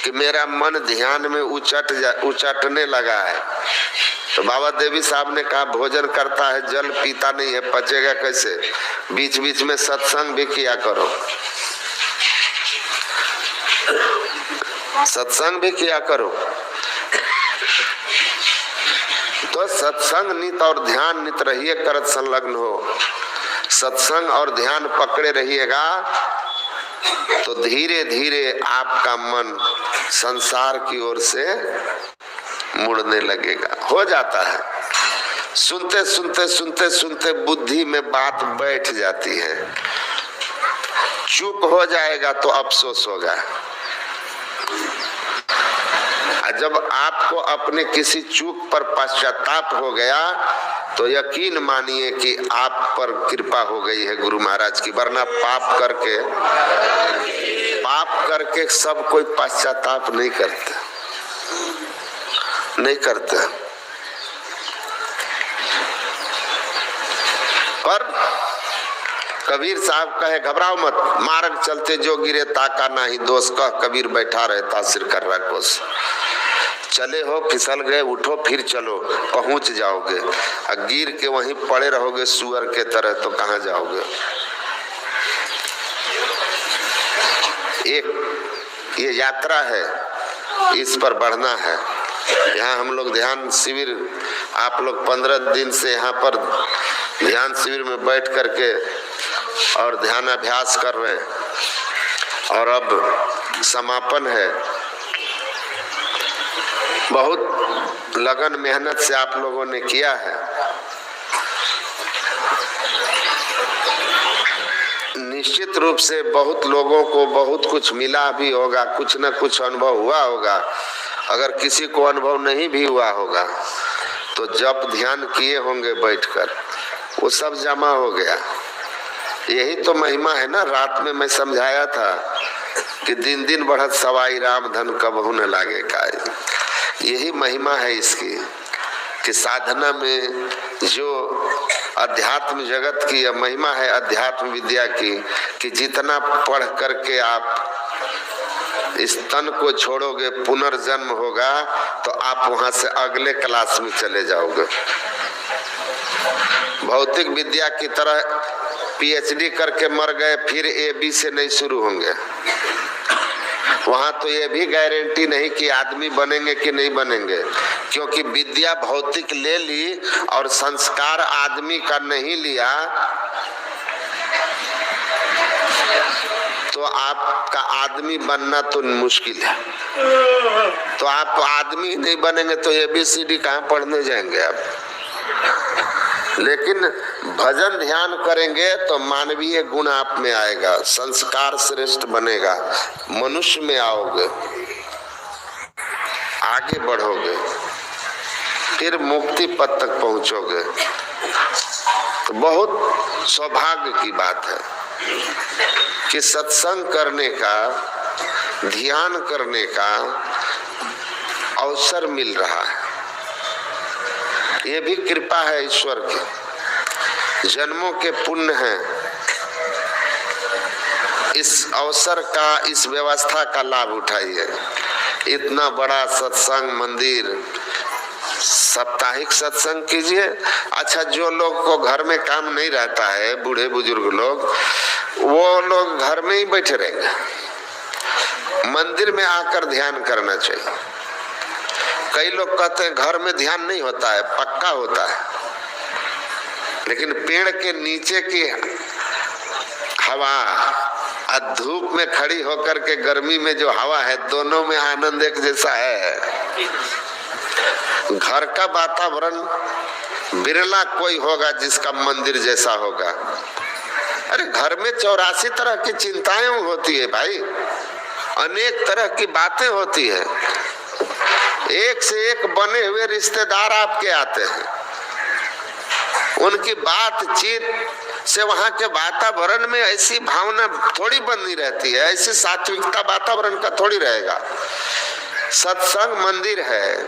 कि मेरा मन ध्यान में उचटने लगा है, तो बाबा देवी साहब ने कहा भोजन करता है जल पीता नहीं है, पचेगा कैसे? बीच बीच में सत्संग भी किया करो, सत्संग भी किया करो। तो सत्संग नित और ध्यान नित रहिए, करत संलग्न हो। सत्संग और ध्यान पकड़े रहिएगा तो धीरे धीरे आपका मन संसार की ओर से मुड़ने लगेगा। हो जाता है, सुनते सुनते सुनते सुनते बुद्धि में बात बैठ जाती है। चूक हो जाएगा तो अफसोस होगा। जब आपको अपने किसी चूक पर पश्चाताप हो गया तो यकीन मानिए कि आप पर कृपा हो गई है गुरु महाराज की, वरना पाप करके सब कोई पश्चाताप नहीं करते। पर कबीर साहब कहे घबराओ मत, मार्ग चलते जो गिरे ताका नाही दोष, कह कबीर बैठा रहता सिर कर रहा कोस। चले हो फिसल गए, उठो फिर चलो, पहुंच जाओगे। गिर के वहीं पड़े रहोगे सुअर के तरह तो कहां जाओगे। एक ये यात्रा है, इस पर बढ़ना है। यहाँ हम लोग ध्यान शिविर, आप लोग 15 दिन से यहाँ पर ध्यान शिविर में बैठ करके और ध्यान अभ्यास कर रहे हैं और अब समापन है। बहुत लगन मेहनत से आप लोगों ने किया है। निश्चित रूप से बहुत लोगों को बहुत कुछ मिला भी होगा, कुछ न कुछ अनुभव हुआ होगा। अगर किसी को अनुभव नहीं भी हुआ होगा तो जब ध्यान किए होंगे बैठकर, वो सब जमा हो गया। यही तो महिमा है ना। रात में मैं समझाया था कि दिन दिन बढ़त सवाई राम धन कबहू न लागे काय। यही महिमा है इसकी कि साधना में जो अध्यात्म जगत की यह महिमा है, अध्यात्म विद्या की, कि जितना पढ़ करके आप इस तन को छोड़ोगे, पुनर्जन्म होगा तो आप वहां से अगले क्लास में चले जाओगे। भौतिक विद्या की तरह पीएचडी करके मर गए फिर AB से नहीं शुरू होंगे। वहां तो ये भी गारंटी नहीं कि आदमी बनेंगे कि नहीं बनेंगे, क्योंकि विद्या भौतिक ले ली और संस्कार आदमी का नहीं लिया तो आपका आदमी बनना तो मुश्किल है। तो आप आदमी नहीं बनेंगे तो ABCD कहाँ पढ़ने जाएंगे आप। लेकिन भजन ध्यान करेंगे तो मानवीय गुण आप में आएगा, संस्कार श्रेष्ठ बनेगा, मनुष्य में आओगे, आगे बढ़ोगे, फिर मुक्ति पद तक पहुंचोगे। तो बहुत सौभाग्य की बात है कि सत्संग करने का, ध्यान करने का अवसर मिल रहा है। ये भी कृपा है ईश्वर की, जन्मों के पुण्य है। इस अवसर का, इस व्यवस्था का लाभ उठाइए। इतना बड़ा सत्संग मंदिर, साप्ताहिक सत्संग कीजिए। अच्छा, जो लोग को घर में काम नहीं रहता है, बूढ़े बुजुर्ग लोग, वो लोग घर में ही बैठे रहेंगे। मंदिर में आकर ध्यान करना चाहिए। कई लोग कहते हैं घर में ध्यान नहीं होता है, पक्का होता है, लेकिन पेड़ के नीचे की हवा और धूप में खड़ी होकर के गर्मी में जो हवा है, दोनों में आनंद एक जैसा है। घर का वातावरण बिरला कोई होगा जिसका मंदिर जैसा होगा। अरे घर में 84 तरह की चिंताएं होती है भाई, अनेक तरह की बातें होती है, एक से एक बने हुए रिश्तेदार आपके आते हैं, उनकी बातचीत से वहां के वातावरण में ऐसी भावना थोड़ी बनी रहती है, ऐसी सात्विकता वातावरण का थोड़ी रहेगा। सत्संग मंदिर है,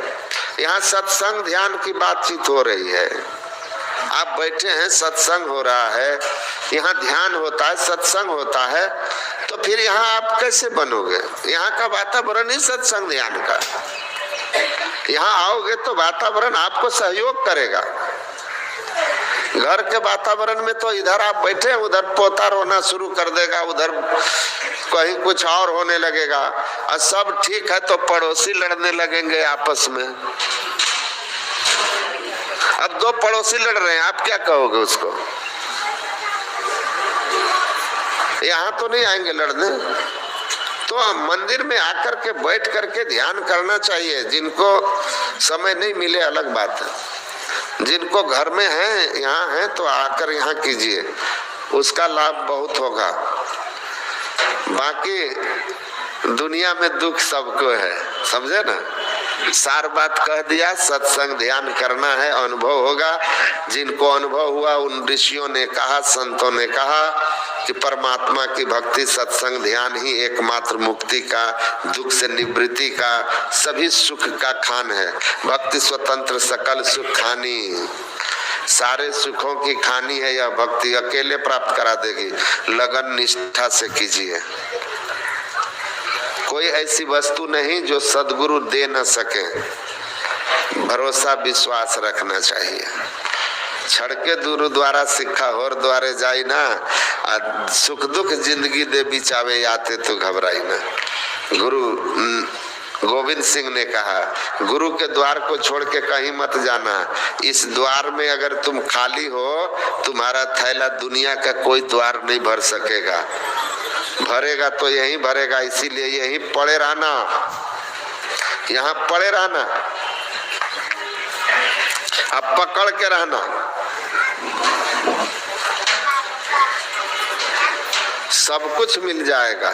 यहाँ सत्संग ध्यान की बातचीत हो रही है, आप बैठे हैं, सत्संग हो रहा है, यहाँ ध्यान होता है, सत्संग होता है, तो फिर यहाँ आप कैसे बनोगे? यहाँ का वातावरण ही सत्संग ध्यान का। यहाँ आओगे तो वातावरण आपको सहयोग करेगा। घर के वातावरण में तो इधर आप बैठे, उधर पोता रोना शुरू कर देगा, उधर कहीं कुछ और होने लगेगा, और सब ठीक है तो पड़ोसी लड़ने लगेंगे आपस में। अब दो पड़ोसी लड़ रहे हैं, आप क्या कहोगे उसको? यहाँ तो नहीं आएंगे लड़ने। तो मंदिर में आकर के बैठ करके ध्यान करना चाहिए। जिनको समय नहीं मिले अलग बात है, जिनको घर में है, यहाँ है, तो आकर यहाँ कीजिए, उसका लाभ बहुत होगा। बाकी दुनिया में दुख सबको है, समझे ना? सार बात कह दिया, सत्संग ध्यान करना है, अनुभव होगा। जिनको अनुभव हुआ उन ऋषियों ने कहा, संतों ने कहा कि परमात्मा की भक्ति, सत्संग, ध्यान ही एकमात्र मुक्ति का, दुख से निवृत्ति का, सभी सुख का खान है। भक्ति स्वतंत्र सकल सुख खानी, सारे सुखों की खानी है यह भक्ति, अकेले प्राप्त करा देगी। लगन निष्ठा से कीजिए। कोई ऐसी वस्तु नहीं जो सद्गुरु दे न सके। भरोसा विश्वास रखना चाहिए। छड़के दूर द्वारा सिक्खा होर द्वारे जाई ना, सुख दुख जिंदगी दे बिचावे आते तो घबराई ना। गुरु गोविंद सिंह ने कहा, गुरु के द्वार को छोड़ के कहीं मत जाना। इस द्वार में अगर तुम खाली हो, तुम्हारा थैला दुनिया का कोई द्वार नहीं भर सकेगा। भरेगा तो यहीं भरेगा, इसीलिए यहीं पड़े रहना, यहाँ पड़े रहना, अब पकड़ के रहना। सब कुछ मिल जाएगा।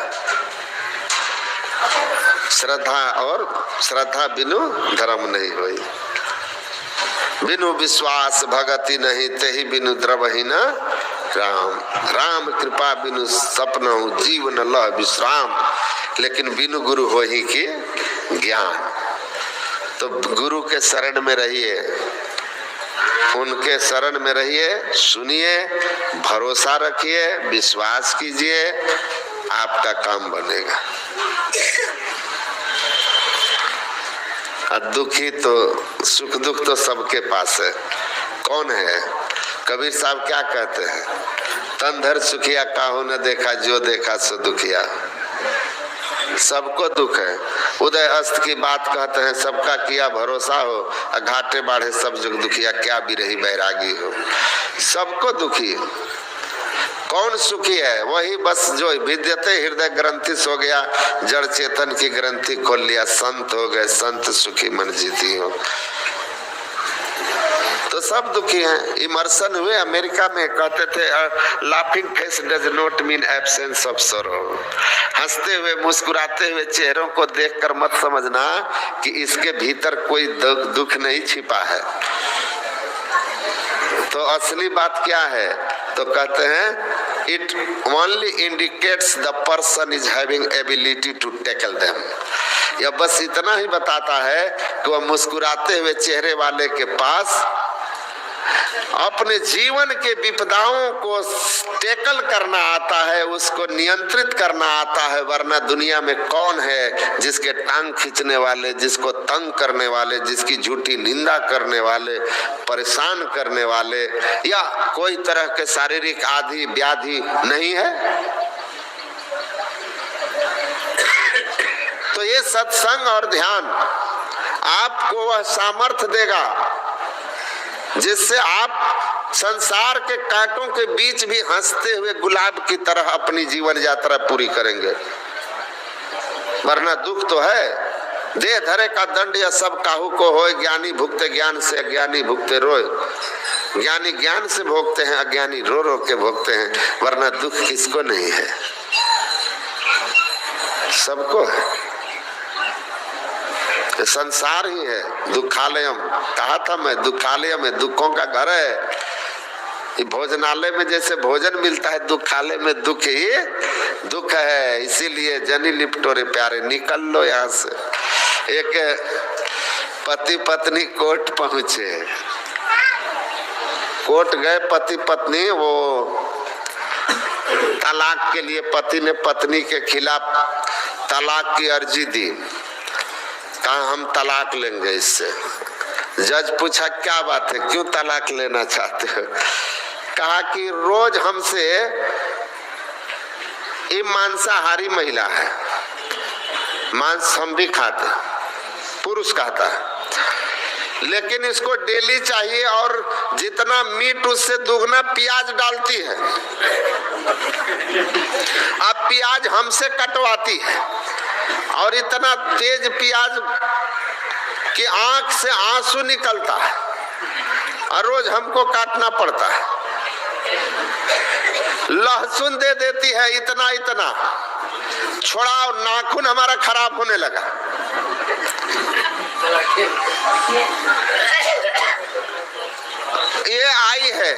श्रद्धा, और श्रद्धा बिनु धर्म नहीं होई। बिनु विश्वास भगति नहीं, तेहि बिनु द्रवहि न राम। राम कृपा बिनु सपना जीवन लह विश्राम। लेकिन बिनु गुरु हो ही की ज्ञान। तो गुरु के शरण में रहिए, उनके शरण में रहिए, सुनिए, भरोसा रखिए, विश्वास कीजिए, आपका काम बनेगा। दुखी तो, सुख दुख तो सबके पास है। कौन है? कबीर साहब क्या कहते हैं? तन धर सुखिया काहू न देखा, जो देखा सो दुखिया। सबको दुख है। उदय अस्त की बात कहते हैं, सबका किया भरोसा हो, घाटे बाढ़े सब जुग दुखिया, क्या बिरही बैरागी हो। सबको दुखी। कौन सुखी है? वही बस जो विद्यते हृदय ग्रंथि हो गया, जड़ चेतन की ग्रंथि खोल लिया, संत हो गए, संत सुखी मन जीती हो। तो सब दुखी हैं। इमर्सन हुए अमेरिका में, कहते थे laughing face does not mean absence of sorrow. हंसते हुए मुस्कुराते हुए चेहरों को देखकर मत समझना कि इसके भीतर कोई दुख नहीं छिपा है। तो असली बात क्या है? तो कहते हैं it only indicates the person is having ability to tackle them. यह बस इतना ही बताता है कि वह मुस्कुराते हुए चेहरे वाले के पास अपने जीवन के विपदाओं को टैकल करना आता है, उसको नियंत्रित करना आता है। वरना दुनिया में कौन है जिसके टांग खींचने वाले, जिसको तंग करने वाले, जिसकी झूठी निंदा करने वाले, परेशान करने वाले, या कोई तरह के शारीरिक आदि व्याधि नहीं है। तो ये सत्संग और ध्यान आपको वह सामर्थ्य देगा जिससे आप संसार के कांटों के बीच भी हंसते हुए गुलाब की तरह अपनी जीवन यात्रा पूरी करेंगे। वरना दुख तो है। देह धरे का दंड या सब काहू को होए, ज्ञानी भुगते ज्ञान से, अज्ञानी भुगते रोए। ज्ञानी ज्ञान से भोगते हैं, अज्ञानी रो रो के भोगते हैं। वरना दुख किसको नहीं है? सबको है। संसार ही है। दुखालयम कहा था मैं, दुखालय में दुखों का घर है। भोजनालय में जैसे भोजन मिलता है, दुखालय में दुख ही दुख है। इसीलिए जनी लिपटो रे प्यारे, निकल लो यहाँ से। एक पति पत्नी कोर्ट पहुंचे, कोर्ट गए पति पत्नी, वो तलाक के लिए पति ने पत्नी के खिलाफ तलाक की अर्जी दी। कहा हम तलाक लेंगे इससे। जज पूछा क्या बात है, क्यों तलाक लेना चाहते हो? कहा कि रोज हमसे, ये मांसाहारी महिला है, मांस हम भी खाते, पुरुष खाता है, लेकिन इसको डेली चाहिए और जितना मीट उससे दुगना प्याज डालती है। अब प्याज हमसे कटवाती है और इतना तेज प्याज कि आंख से आंसू निकलता है और रोज हमको काटना पड़ता है। लहसुन दे देती है इतना इतना, छोड़ाओ, नाखून हमारा खराब होने लगा। ये आई है,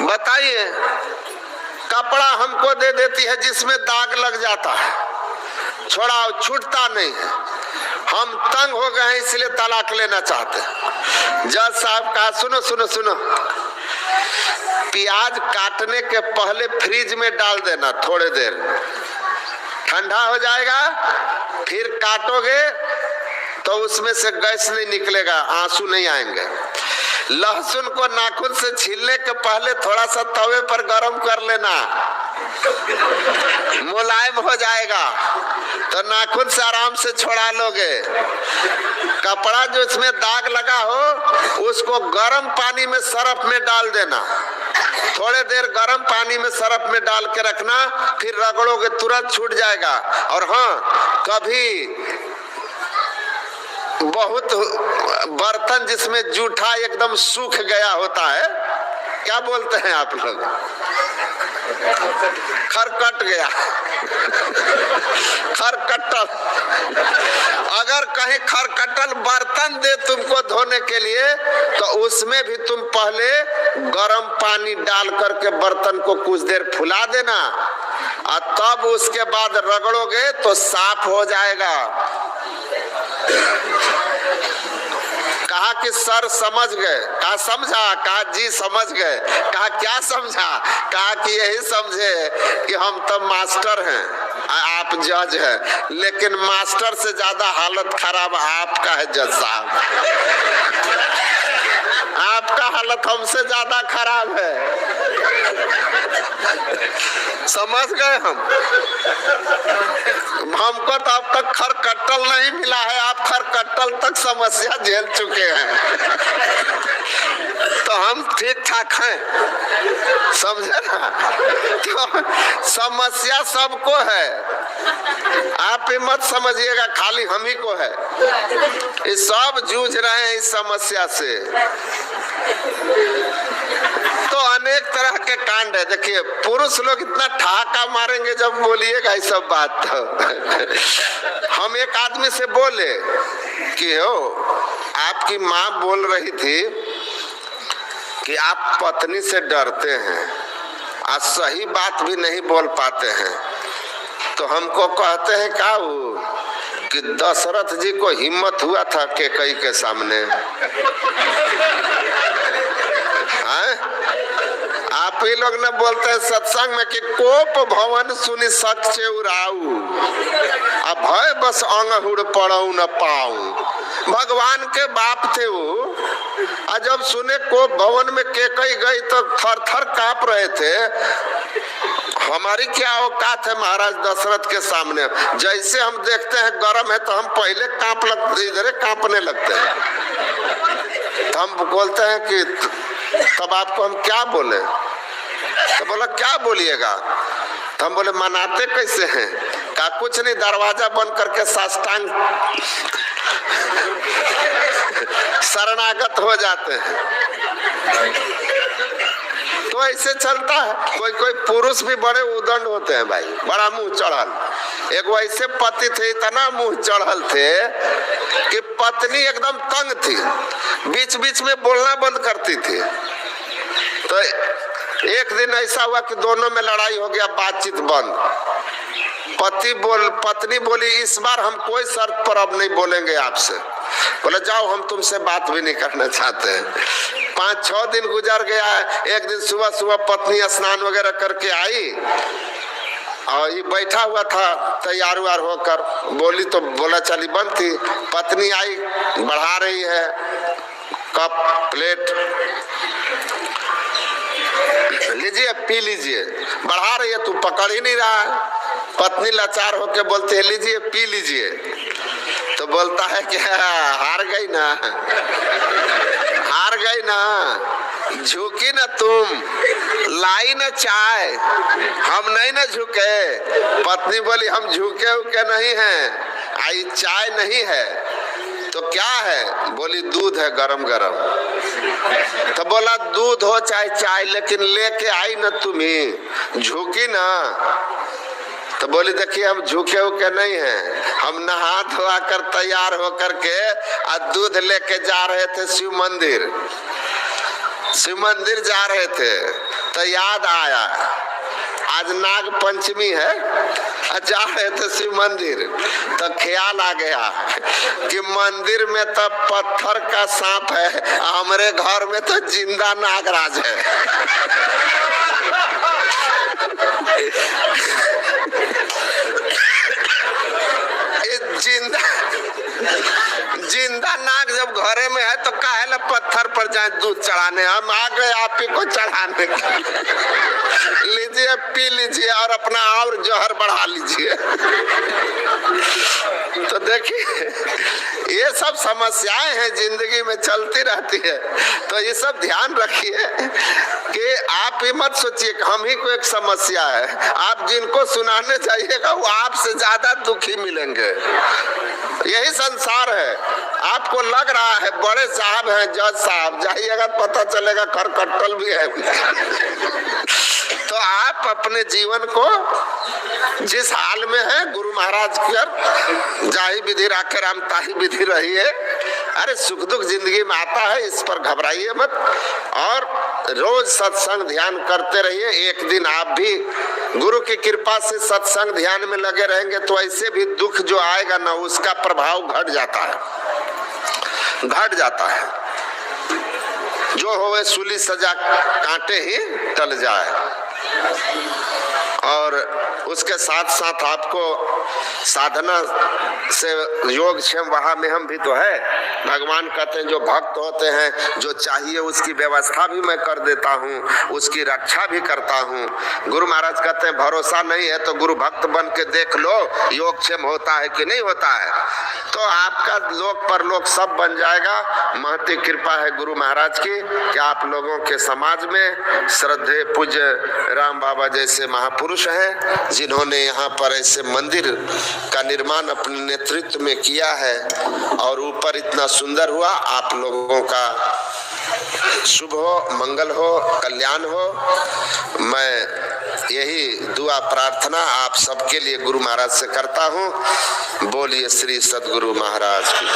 बताइए, कपड़ा हमको दे देती है जिसमें दाग लग जाता है, छोड़ाओ, छूटता नहीं है। हम तंग हो गए हैं इसलिए तलाक लेना चाहते हैं। जज साहब कहा सुनो सुनो सुनो, प्याज काटने के पहले फ्रिज में डाल देना, थोड़े देर ठंडा हो जाएगा, फिर काटोगे तो उसमें से गैस नहीं निकलेगा, आंसू नहीं आएंगे। लहसुन को नाखून से छीलने के पहले थोड़ा सा तवे पर गरम कर लेना, मुलायम हो जाएगा तो नाखून से आराम से छोड़ा लोगे। कपड़ा जो इसमें दाग लगा हो उसको गर्म पानी में सरफ में डाल देना, थोड़े देर गर्म पानी में सरफ में डाल के रखना, फिर रगड़ोगे तुरंत छूट जाएगा। और हाँ, कभी बहुत बर्तन जिसमें जूठा एकदम सूख गया होता है, क्या बोलते हैं आप लोग, खरकट गया, खरकटल, अगर कहीं खरकटल बर्तन दे तुमको धोने के लिए तो उसमें भी तुम पहले गर्म पानी डाल करके बर्तन को कुछ देर फुला देना और तब उसके बाद रगड़ोगे तो साफ हो जाएगा। कहा कि सर समझ गए। कहा समझा? कहा जी समझ गए। कहा क्या समझा? कहा कि यही समझे कि हम तो मास्टर हैं, आप जज हैं, लेकिन मास्टर से ज्यादा हालत खराब आपका है जज साहब। आपका हालत हमसे ज्यादा खराब है। समझ गए हमको तो अब तक खरकट्टल नहीं मिला है, आप खरकट्टल तक समस्या झेल चुके हैं तो हम ठीक ठाक हैं, समझे ना। तो समस्या सबको है, आप ही मत समझिएगा खाली हम ही को है, ये सब जूझ रहे हैं इस समस्या से। तो अनेक तरह के कांड है। देखिए पुरुष लोग इतना ठहाका मारेंगे जब बोलिएगा ये सब बात। तो हम एक आदमी से बोले कि हो आपकी माँ बोल रही थी कि आप पत्नी से डरते हैं, आज सही बात भी नहीं बोल पाते हैं। तो हमको कहते हैं क्या वो कि दशरथ जी को हिम्मत हुआ था कैकेयी के सामने। आप ही लोग ने बोलते हैं सत्संग में कि कोप भवन सुनि सच उराऊ, अब भय बस अंगहुड़ पड़ऊ न पाऊं। भगवान के बाप थे वो, और जब सुने कोप भवन में कैकेयी गई तो थर थर कांप रहे थे। हमारी क्या औकात है महाराज दशरथ के सामने। जैसे हम देखते हैं गरम है तो हम पहले इधर कांपने लगते हैं। तो हम बोलते हैं कि तब आपको हम क्या बोले? तो बोला क्या बोलिएगा? तो हम बोले मनाते कैसे हैं? का कुछ नहीं, दरवाजा बंद करके साष्टांग शरणागत हो जाते हैं। तो ऐसे चलता है। कोई कोई पुरुष भी बड़े उदंड होते हैं भाई, बड़ा मुंह चढ़ल। एक वैसे पति थे, इतना मुंह चढ़ल थे कि पत्नी एकदम तंग थी, बीच बीच में बोलना बंद करती थी। तो एक दिन ऐसा हुआ कि दोनों में लड़ाई हो गया, बातचीत बंद। पत्नी बोली इस बार हम कोई शर्त पर अब नहीं बोलेंगे आपसे। बोले जाओ, हम तुमसे बात भी नहीं करना चाहते हैं। 5-6 दिन गुजर गया। एक दिन सुबह सुबह पत्नी स्नान वगैरह करके आई और ये बैठा हुआ था तैयार व्यार होकर, बोली तो बोला चली बंद थी। पत्नी आई, बढ़ा रही है कप प्लेट, लीजिए पी लीजिए। बढ़ा रही है, तू पकड़ ही नहीं रहा है। पत्नी लाचार होके बोलते है लीजिए पी लीजिए। तो बोलता है कि हार गई ना, हार गई ना, झुकी ना तुम, लाई ना चाय, हम नहीं ना झुके। पत्नी बोली हम झुके उके नहीं हैं, आई चाय नहीं है तो क्या है? बोली दूध है गरम गरम। तो बोला दूध हो चाहे चाय, लेकिन लेके आई ना तुम ही, झुकी ना। तो बोली देखिए हम झुके उके नहीं हैं, हम नहा धोआ कर तैयार होकर के और दूध लेके जा रहे थे शिव मंदिर। शिव मंदिर जा रहे थे तो याद आया आज नाग पंचमी है, जा रहे थे शिव मंदिर तो ख्याल आ गया कि मंदिर में तो पत्थर का सांप है, हमारे घर में तो जिंदा नागराज है। जिंदा नाग जब घरे में है तो काहे ला पत्थर पर जाए दूध चढ़ाने? हम आ गए आप ही को चढ़ाने। लीजिए पी लीजिए और अपना और जहर बढ़ा लीजिए। तो देखिए ये सब समस्याएं हैं, जिंदगी में चलती रहती है। तो ये सब ध्यान रखिए कि आप ही मत सोचिए कि हम ही को एक समस्या है। आप जिनको सुनाने जाइएगा वो आपसे ज्यादा दुखी मिलेंगे। यही संसार है। आपको लग रहा है बड़े साहब हैं, जज साहब, जाइएगा पता चलेगा खरकट्टल भी है। तो आप अपने जीवन को जिस हाल में है गुरु महाराज कर जाहि विधि राखे राम ताहि विधि रहिए। अरे सुख दुख जिंदगी में आता है, इस पर घबराइए मत और रोज सत्संग ध्यान करते रहिए। एक दिन आप भी गुरु की कृपा से सत्संग ध्यान में लगे रहेंगे तो ऐसे भी दुख जो आएगा ना उसका प्रभाव घट जाता है, घट जाता है। जो होवे सूली सजा कांटे ही टल जाए। और उसके साथ साथ आपको साधना से योग क्षेम वहां में हम भी तो है। भगवान कहते हैं जो भक्त होते हैं जो चाहिए उसकी व्यवस्था भी मैं कर देता हूँ, उसकी रक्षा भी करता हूँ। गुरु महाराज कहते हैं भरोसा नहीं है तो गुरु भक्त बन के देख लो योग क्षेम होता है कि नहीं होता है। तो आपका लोक परलोक सब बन जाएगा। महती कृपा है गुरु महाराज की कि आप लोगों के समाज में श्रद्धेय पूज्य राम बाबा जैसे महापुरुष हैं जिन्होंने यहाँ पर ऐसे मंदिर का निर्माण अपने नेतृत्व में किया है और ऊपर इतना सुंदर हुआ। आप लोगों का शुभ हो, मंगल हो, कल्याण हो। मैं यही दुआ प्रार्थना आप सबके लिए गुरु महाराज से करता हूँ। बोलिए श्री सद्गुरु महाराज की।